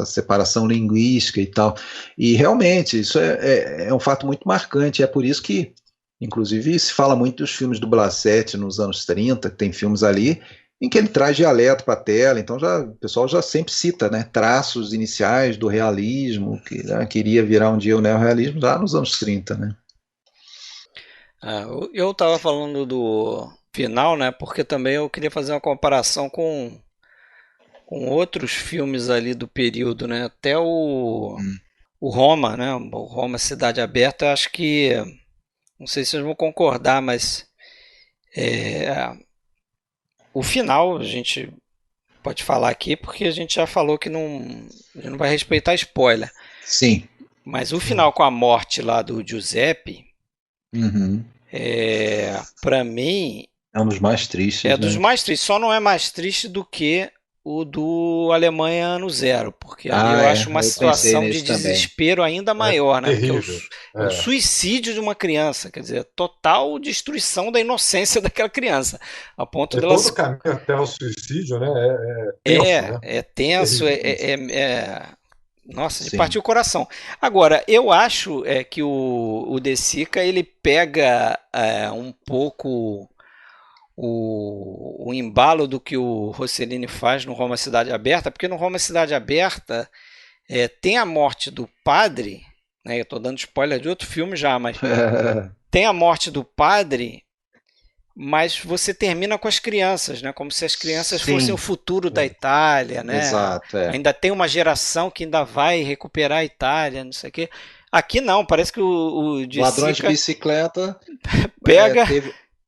separação linguística e tal. E realmente, isso é um fato muito marcante, é por isso que, inclusive, se fala muito dos filmes do Blassetti nos anos 30, tem filmes ali em que ele traz dialeto para a tela, então o pessoal já sempre cita, né, traços iniciais do realismo, que queria virar um dia o neorrealismo já nos anos 30, né? Eu estava falando do final, né? Porque também eu queria fazer uma comparação com outros filmes ali do período, né? Até o Roma, né? O Roma Cidade Aberta, eu acho que, não sei se vocês vão concordar, mas o final a gente pode falar aqui porque a gente já falou que a gente não vai respeitar spoiler. Sim. Mas o final com a morte lá do Giuseppe, para mim, é um dos mais tristes. É dos mais tristes. Só não é mais triste do que o do Alemanha Ano Zero, porque ali eu acho uma situação de desespero ainda maior, né? Terrível. Porque o suicídio de uma criança, quer dizer, total destruição da inocência daquela criança, a ponto dela... Todo o caminho até o suicídio, né? É tenso, nossa, de partir o coração. Agora, eu acho que o De Sica, ele pega um pouco o embalo do que o Rossellini faz no Roma Cidade Aberta, porque no Roma Cidade Aberta tem a morte do padre, né, eu estou dando spoiler de outro filme já, mas tem a morte do padre, mas você termina com as crianças, né, como se as crianças fossem o futuro da Itália, né? Exato, ainda tem uma geração que ainda vai recuperar a Itália, não sei o quê. Aqui não, parece que o De Ladrões Sica de Bicicleta pega...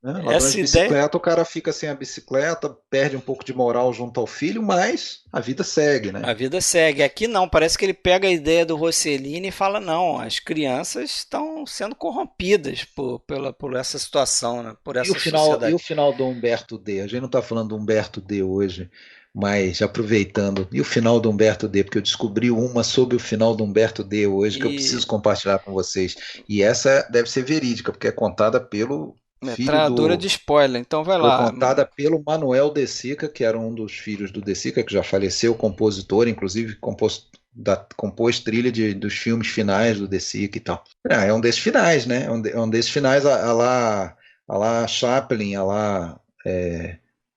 Ladrões de bicicleta, o cara fica sem a bicicleta, perde um pouco de moral junto ao filho, mas a vida segue, né? A vida segue. Aqui não, parece que ele pega a ideia do Rossellini e fala, não, as crianças estão sendo corrompidas por essa situação, né? Por essa sociedade. E o final do Humberto D? A gente não está falando do Humberto D hoje, mas aproveitando, e o final do Humberto D? Porque eu descobri uma sobre o final do Humberto D hoje, que eu preciso compartilhar com vocês. E essa deve ser verídica, porque é contada pelo... Metralhadora de spoiler, então vai lá. Foi contada pelo Manuel De Sica, que era um dos filhos do De Sica, que já faleceu, compositor, inclusive compôs trilha dos filmes finais do De Sica e tal. É um desses finais, né? É um desses finais a lá Chaplin, a lá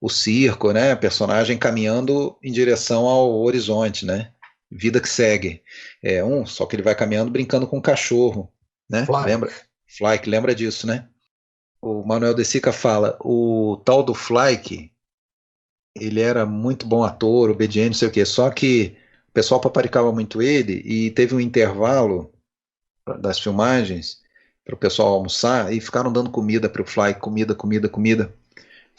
o circo, né? Personagem caminhando em direção ao horizonte, né? Vida que segue. Só que ele vai caminhando brincando com um cachorro, né? Flyke, lembra disso, né? O Manuel De Sica fala, o tal do Flyke, ele era muito bom ator, obediente, não sei o quê, só que o pessoal paparicava muito ele e teve um intervalo das filmagens para o pessoal almoçar e ficaram dando comida para o Flyke, comida.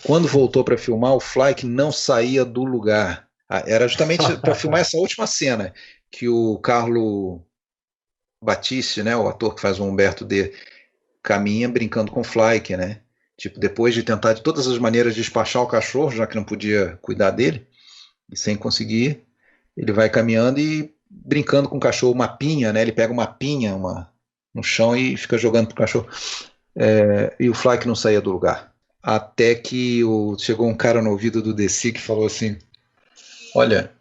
Quando voltou para filmar, o Flyke não saía do lugar. Era justamente para filmar essa última cena, que o Carlo Battisti, né, o ator que faz o Humberto D., caminha brincando com o Flyke, né? Tipo, depois de tentar de todas as maneiras despachar o cachorro, já que não podia cuidar dele, e sem conseguir, ele vai caminhando e brincando com o cachorro, uma pinha, né? Ele pega uma pinha no chão e fica jogando pro cachorro. E o Flyke não saía do lugar. Até que chegou um cara no ouvido do De Sica que falou assim, olha,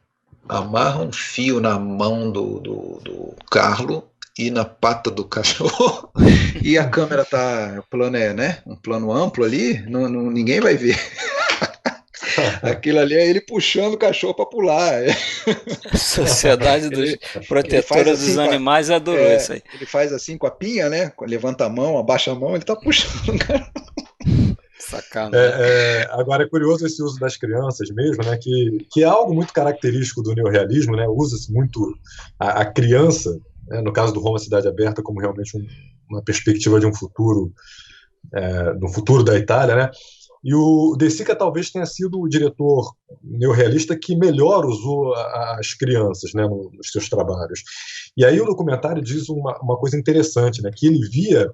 amarra um fio na mão do Carlo e na pata do cachorro e a câmera tá, o plano né, um plano amplo ali, ninguém vai ver. Aquilo ali é ele puxando o cachorro para pular. Sociedade dos Protetores dos Animais adorou isso aí. Ele faz assim com a pinha, né? Levanta a mão, abaixa a mão, ele tá puxando o cara. Sacanagem. Agora é curioso esse uso das crianças mesmo, né? Que é algo muito característico do neorrealismo, né? Usa-se muito a criança, né, no caso do Roma Cidade Aberta, como realmente uma perspectiva de um futuro, do futuro da Itália, né? E o De Sica talvez tenha sido o diretor neorrealista que melhor usou as crianças, né, nos seus trabalhos. E aí o documentário diz uma coisa interessante, né, que ele via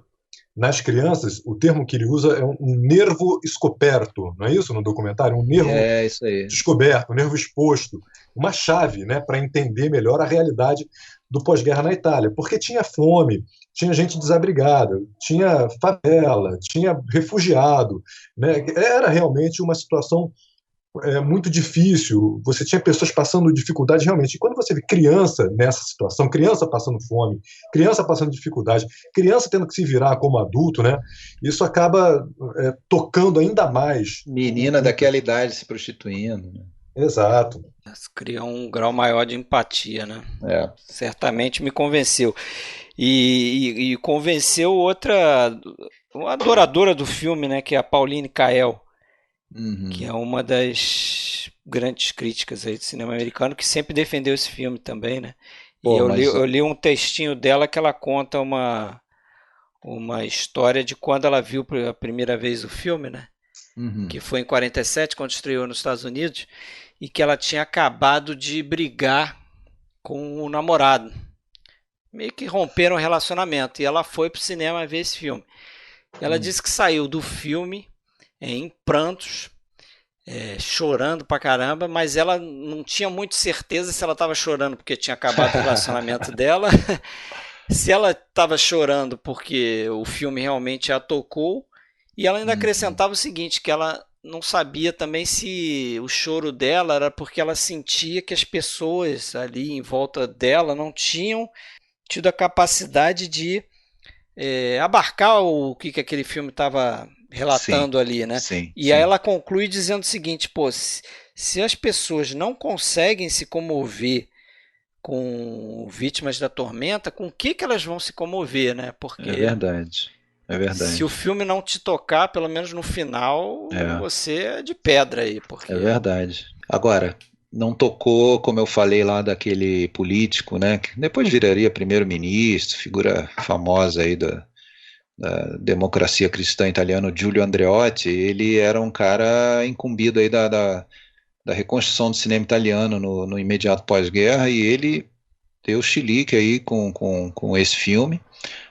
nas crianças, o termo que ele usa é um nervo escoperto, não é isso no documentário? Um nervo isso aí. descoberto, um nervo exposto, uma chave, né, para entender melhor a realidade do pós-guerra na Itália, porque tinha fome, tinha gente desabrigada, tinha favela, tinha refugiado, né? Era realmente uma situação muito difícil, você tinha pessoas passando dificuldade realmente. E quando você vê criança nessa situação, criança passando fome, criança passando dificuldade, criança tendo que se virar como adulto, né, isso acaba tocando ainda mais. Menina daquela idade se prostituindo. Né? Exato. Isso cria um grau maior de empatia, né? Certamente me convenceu. E convenceu uma adoradora do filme, né, que é a Pauline Kael. Que é uma das grandes críticas aí do cinema americano, que sempre defendeu esse filme também, né? E eu li um textinho dela que ela conta uma história de quando ela viu a primeira vez o filme, né? Que foi em 47, quando estreou nos Estados Unidos, e que ela tinha acabado de brigar com o namorado. Meio que romperam o relacionamento, e ela foi pro cinema ver esse filme. Ela disse que saiu do filme em prantos, chorando pra caramba, mas ela não tinha muito certeza se ela estava chorando porque tinha acabado o relacionamento dela, se ela estava chorando porque o filme realmente a tocou, e ela ainda acrescentava o seguinte, que ela não sabia também se o choro dela era porque ela sentia que as pessoas ali em volta dela não tinham tido a capacidade de abarcar o que aquele filme estava relatando ali, né? E aí ela conclui dizendo o seguinte, pô, se as pessoas não conseguem se comover com vítimas da tormenta, com o que elas vão se comover, né? Porque é verdade. Se o filme não te tocar, pelo menos no final, você é de pedra aí. Porque... É verdade. Agora, não tocou, como eu falei lá, daquele político, né? Que depois viraria primeiro-ministro, figura famosa aí da democracia cristã italiana, Giulio Andreotti. Ele era um cara incumbido aí da reconstrução do cinema italiano no imediato pós-guerra, e ele deu chilique aí com esse filme,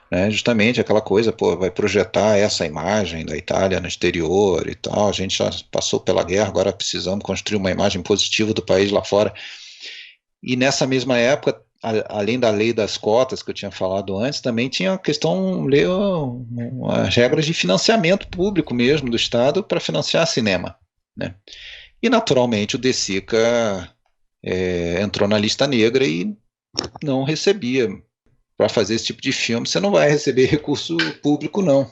né, justamente aquela coisa, pô, vai projetar essa imagem da Itália no exterior e tal, a gente já passou pela guerra, agora precisamos construir uma imagem positiva do país lá fora. E nessa mesma época, além da lei das cotas que eu tinha falado antes, também tinha a questão, as regras de financiamento público mesmo do Estado para financiar cinema, né? E naturalmente o De Sica entrou na lista negra e não recebia. Para fazer esse tipo de filme, você não vai receber recurso público, não.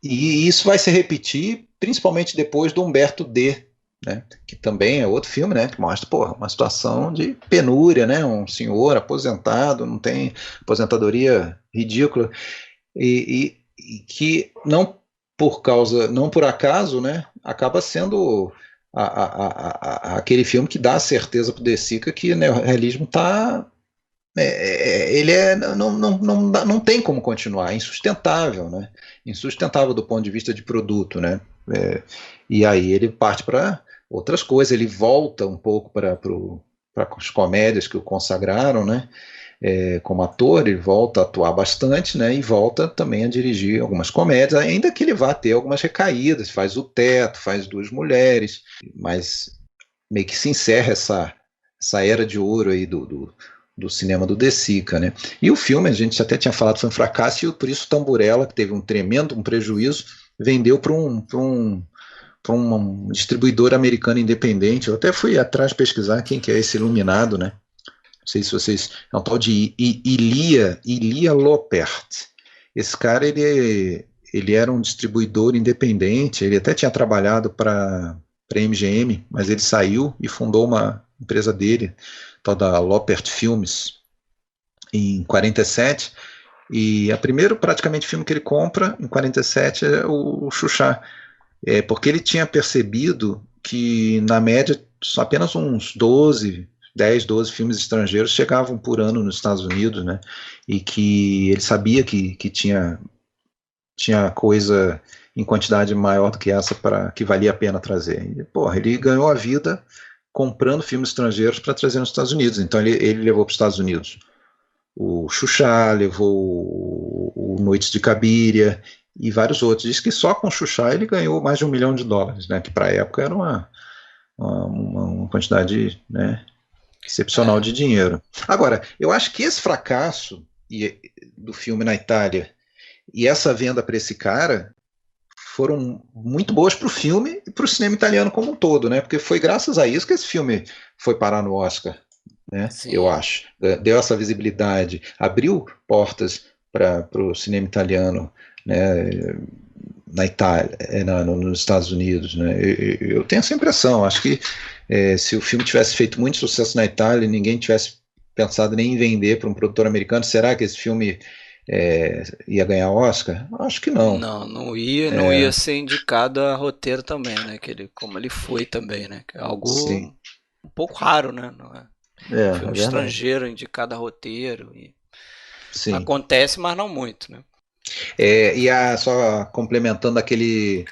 E isso vai se repetir, principalmente depois do Umberto D., né, que também é outro filme, né, que mostra, uma situação de penúria, né, um senhor aposentado, não tem aposentadoria ridícula, e que não por acaso, né, acaba sendo aquele filme que dá a certeza para o De Sica que o neorrealismo está... não tem como continuar, é insustentável, né? Insustentável do ponto de vista de produto, né? E aí ele parte para outras coisas, ele volta um pouco para as comédias que o consagraram, né? Como ator, ele volta a atuar bastante, né? E volta também a dirigir algumas comédias, ainda que ele vá ter algumas recaídas, faz O Teto, faz Duas Mulheres, mas meio que se encerra essa era de ouro aí do cinema do De Sica, né? E o filme, a gente até tinha falado, foi um fracasso, e por isso Tamburella, que teve um prejuízo, vendeu para um distribuidor americano independente. Eu até fui atrás pesquisar quem que é esse iluminado, né? Não sei se vocês... É um tal de Ilia Lopert. Esse cara, ele era um distribuidor independente, ele até tinha trabalhado para a MGM, mas ele saiu e fundou uma empresa dele, tal da Lopert Filmes, em 47, e o primeiro praticamente filme que ele compra em 47 é o Xuxa, porque ele tinha percebido que na média só apenas uns 10, 12 filmes estrangeiros chegavam por ano nos Estados Unidos, né, e que ele sabia que tinha coisa em quantidade maior do que essa que valia a pena trazer. E, ele ganhou a vida comprando filmes estrangeiros para trazer nos Estados Unidos. Então ele levou para os Estados Unidos o Xuxa, levou o Noites de Cabiria, e vários outros. Diz que só com Xuxa ele ganhou mais de $1 milhão, né, que para a época era uma quantidade, né, excepcional de dinheiro. Agora, eu acho que esse fracasso do filme na Itália e essa venda para esse cara foram muito boas para o filme e para o cinema italiano como um todo, né? Porque foi graças a isso que esse filme foi parar no Oscar, né? Eu acho. Deu essa visibilidade, abriu portas para o cinema italiano, né? Na Itália, nos Estados Unidos, né? Eu tenho essa impressão. Acho que se o filme tivesse feito muito sucesso na Itália e ninguém tivesse pensado nem em vender para um produtor americano, será que esse filme ia ganhar Oscar? Acho que não. Não ia ser indicado a roteiro também, né? Como ele foi também, né? Que é algo um pouco raro, né? Não é? Um filme estrangeiro indicado a roteiro. Acontece, mas não muito, né? Só complementando aquele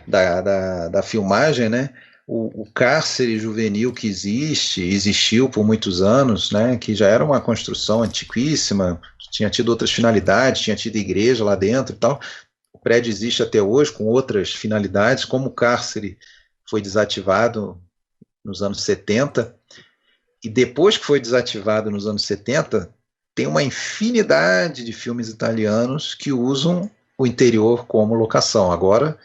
da filmagem, né? O cárcere juvenil que existiu por muitos anos, né? Que já era uma construção antiquíssima, tinha tido outras finalidades, tinha tido igreja lá dentro e tal. O prédio existe até hoje com outras finalidades, como o cárcere foi desativado nos anos 70, e depois que foi desativado nos anos 70, tem uma infinidade de filmes italianos que usam o interior como locação. Agora,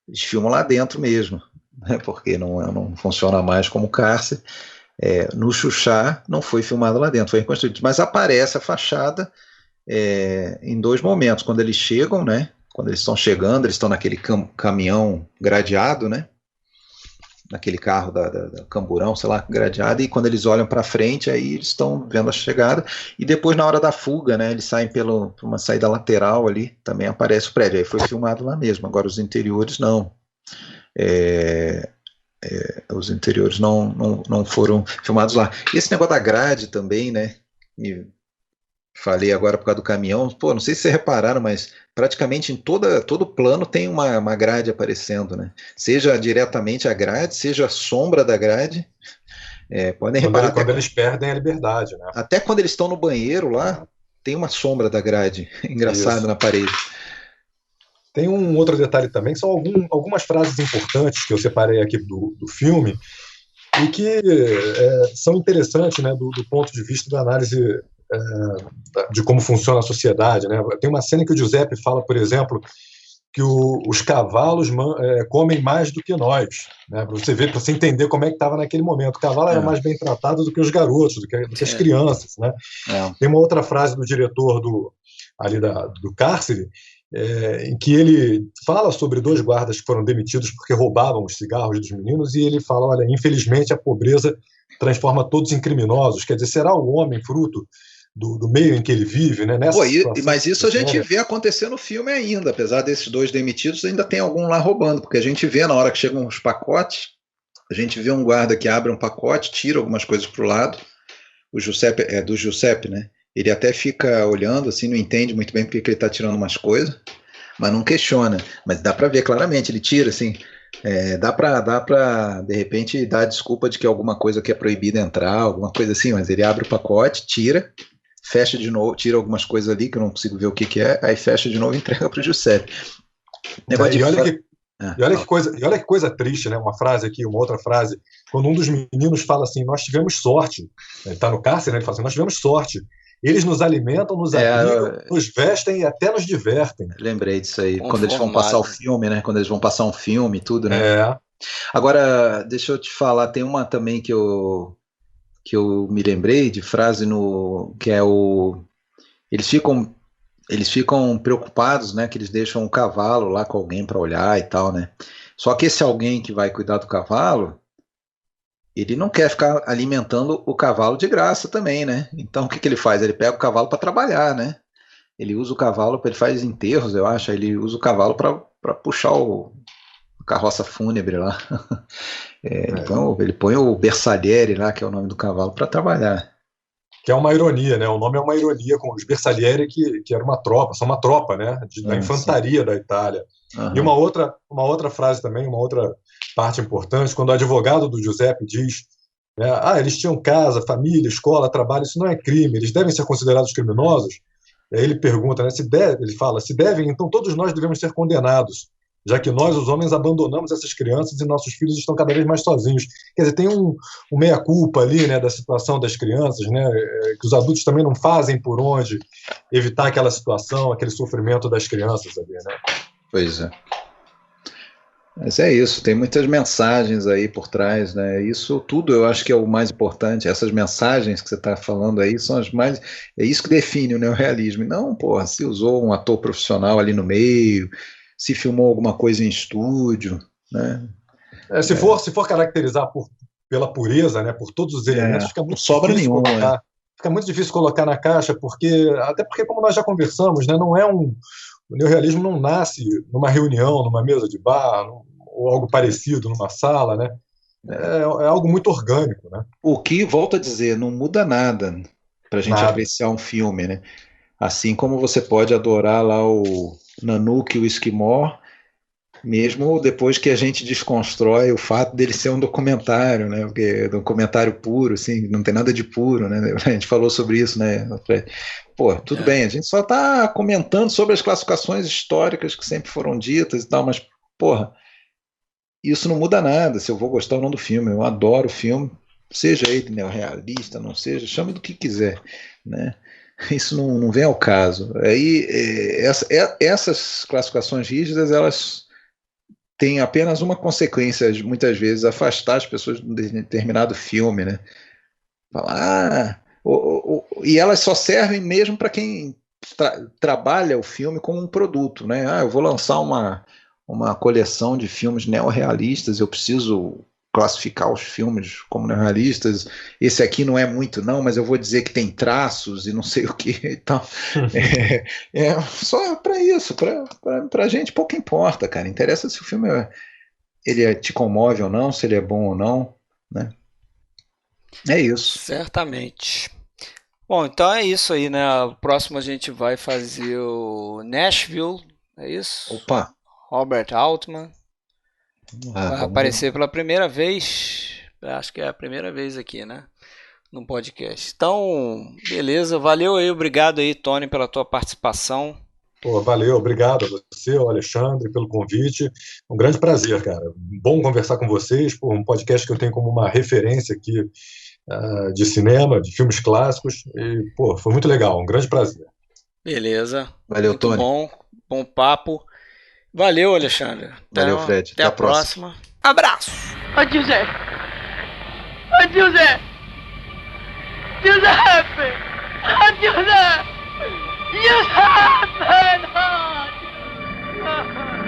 eles filmam lá dentro mesmo, né, porque não funciona mais como cárcere. No Xuxa não foi filmado lá dentro, foi reconstruído. Mas aparece a fachada em dois momentos. Quando eles chegam, né, quando eles estão chegando, eles estão naquele caminhão gradeado, né, naquele carro da camburão, sei lá, gradeado, e quando eles olham para frente, aí eles estão vendo a chegada, e depois na hora da fuga, né, eles saem por uma saída lateral ali, também aparece o prédio, aí foi filmado lá mesmo. Agora os interiores não. Os interiores não foram filmados lá. E esse negócio da grade também, né, falei agora por causa do caminhão, não sei se vocês repararam, mas praticamente em todo plano tem uma grade aparecendo, né? Seja diretamente a grade, seja a sombra da grade. Podem reparar. Quando eles perdem a liberdade, né? Até quando eles estão no banheiro lá, tem uma sombra da grade, engraçado, na parede. Tem um outro detalhe também, que são algumas frases importantes que eu separei aqui do filme, e que são interessantes, né, do ponto de vista da análise de como funciona a sociedade, né? Tem uma cena que o Giuseppe fala, por exemplo, que os cavalos comem mais do que nós, né? Para você ver, para você entender como é que estava naquele momento. O cavalo era mais bem tratado do que os garotos, do que as crianças, né? Tem uma outra frase do diretor do cárcere, em que ele fala sobre 2 guardas que foram demitidos porque roubavam os cigarros dos meninos, e ele fala, olha, infelizmente a pobreza transforma todos em criminosos. Quer dizer, será o homem fruto do meio em que ele vive, né? Mas isso a gente vê acontecer no filme ainda, apesar desses 2 demitidos, ainda tem algum lá roubando, porque a gente vê na hora que chegam os pacotes, a gente vê um guarda que abre um pacote, tira algumas coisas para o lado, o Giuseppe, do Giuseppe, né? Ele até fica olhando, assim, não entende muito bem porque ele está tirando umas coisas, mas não questiona, mas dá para ver claramente, ele tira, assim, dá para de repente dar a desculpa de que alguma coisa que é proibida entrar, alguma coisa assim, mas ele abre o pacote, tira, fecha de novo, tira algumas coisas ali que eu não consigo ver o que é, aí fecha de novo e entrega para o Giuseppe. E olha que coisa triste, né? Uma outra frase, quando um dos meninos fala assim, nós tivemos sorte, ele está no cárcere, né? Ele fala assim, nós tivemos sorte, eles nos alimentam, nos abrigam, nos vestem e até nos divertem. Lembrei disso aí, quando eles vão passar o filme, né? Quando eles vão passar um filme e tudo, né? Agora, deixa eu te falar, tem uma também que eu me lembrei de frase que é eles ficam preocupados, né, que eles deixam um cavalo lá com alguém para olhar e tal, né? Só que esse alguém que vai cuidar do cavalo, ele não quer ficar alimentando o cavalo de graça também, né? Então o que ele faz? Ele pega o cavalo para trabalhar, né? Ele usa o cavalo, ele faz enterros, eu acho, ele usa o cavalo para puxar a carroça fúnebre lá. Então ele põe o bersagliere lá, que é o nome do cavalo, para trabalhar. Que é uma ironia, né? O nome é uma ironia com os bersaglieri, que era uma tropa, são uma tropa, né? Da infantaria da Itália. E uma outra frase também, uma outra parte importante, quando o advogado do Giuseppe diz, né, eles tinham casa, família, escola, trabalho, isso não é crime, eles devem ser considerados criminosos. Aí ele pergunta, né, ele fala, se devem, então todos nós devemos ser condenados, já que nós, os homens, abandonamos essas crianças e nossos filhos estão cada vez mais sozinhos. Quer dizer, tem um meia-culpa ali, né, da situação das crianças, né, que os adultos também não fazem por onde evitar aquela situação, aquele sofrimento das crianças ali, né? Pois é. Mas é isso, tem muitas mensagens aí por trás, né? Isso tudo eu acho que é o mais importante. Essas mensagens que você está falando aí são as mais. É isso que define o neorrealismo. E não, porra, se usou um ator profissional ali no meio, se filmou alguma coisa em estúdio, né? Se for caracterizar pela pureza, né, por todos os elementos, fica muito sobra difícil nenhuma. colocar. Fica muito difícil colocar na caixa, até porque, como nós já conversamos, né, o neorrealismo não nasce numa reunião, numa mesa de bar, ou algo parecido, numa sala, né? É algo muito orgânico, né? O que, volto a dizer, não muda nada para a gente apreciar um filme, né? Assim como você pode adorar lá o Nanook e o Esquimó, mesmo depois que a gente desconstrói o fato dele ser um documentário, né? Porque é um documentário puro, assim, não tem nada de puro, né? A gente falou sobre isso, né? Pô, tudo bem, a gente só está comentando sobre as classificações históricas que sempre foram ditas e tal, mas, porra, isso não muda nada se eu vou gostar ou não do filme. Eu adoro o filme, seja ele neorrealista, não seja, chame do que quiser, né? Isso não vem ao caso. Aí, essas classificações rígidas, elas têm apenas uma consequência, muitas vezes, afastar as pessoas de um determinado filme, né? Falar, e elas só servem mesmo para quem trabalha o filme como um produto, né? Eu vou lançar uma coleção de filmes neorrealistas, eu preciso classificar os filmes como neorrealistas, esse aqui não é muito não, mas eu vou dizer que tem traços e não sei o que e tal. Só para isso, para a gente pouco importa, cara, interessa se o filme ele te comove ou não, se ele é bom ou não, né? É isso. Certamente. Bom, então é isso aí, né? O próximo a gente vai fazer o Nashville, é isso? Opa! Robert Altman. Vai aparecer pela primeira vez, acho que é a primeira vez aqui, né? No podcast. Então, beleza, valeu aí, obrigado aí, Tony, pela tua participação. Pô, valeu, obrigado a você, ao Alexandre, pelo convite. Um grande prazer, cara. Bom conversar com vocês, por um podcast que eu tenho como uma referência aqui de cinema, de filmes clássicos. E, pô, foi muito legal, um grande prazer. Beleza. Valeu, muito Tony. Bom papo. Valeu, Alexandre. Valeu, Fred. Até a próxima. Abraço. Giuseppe! Giuseppe! Giuseppe! Giuseppe! Giuseppe! No!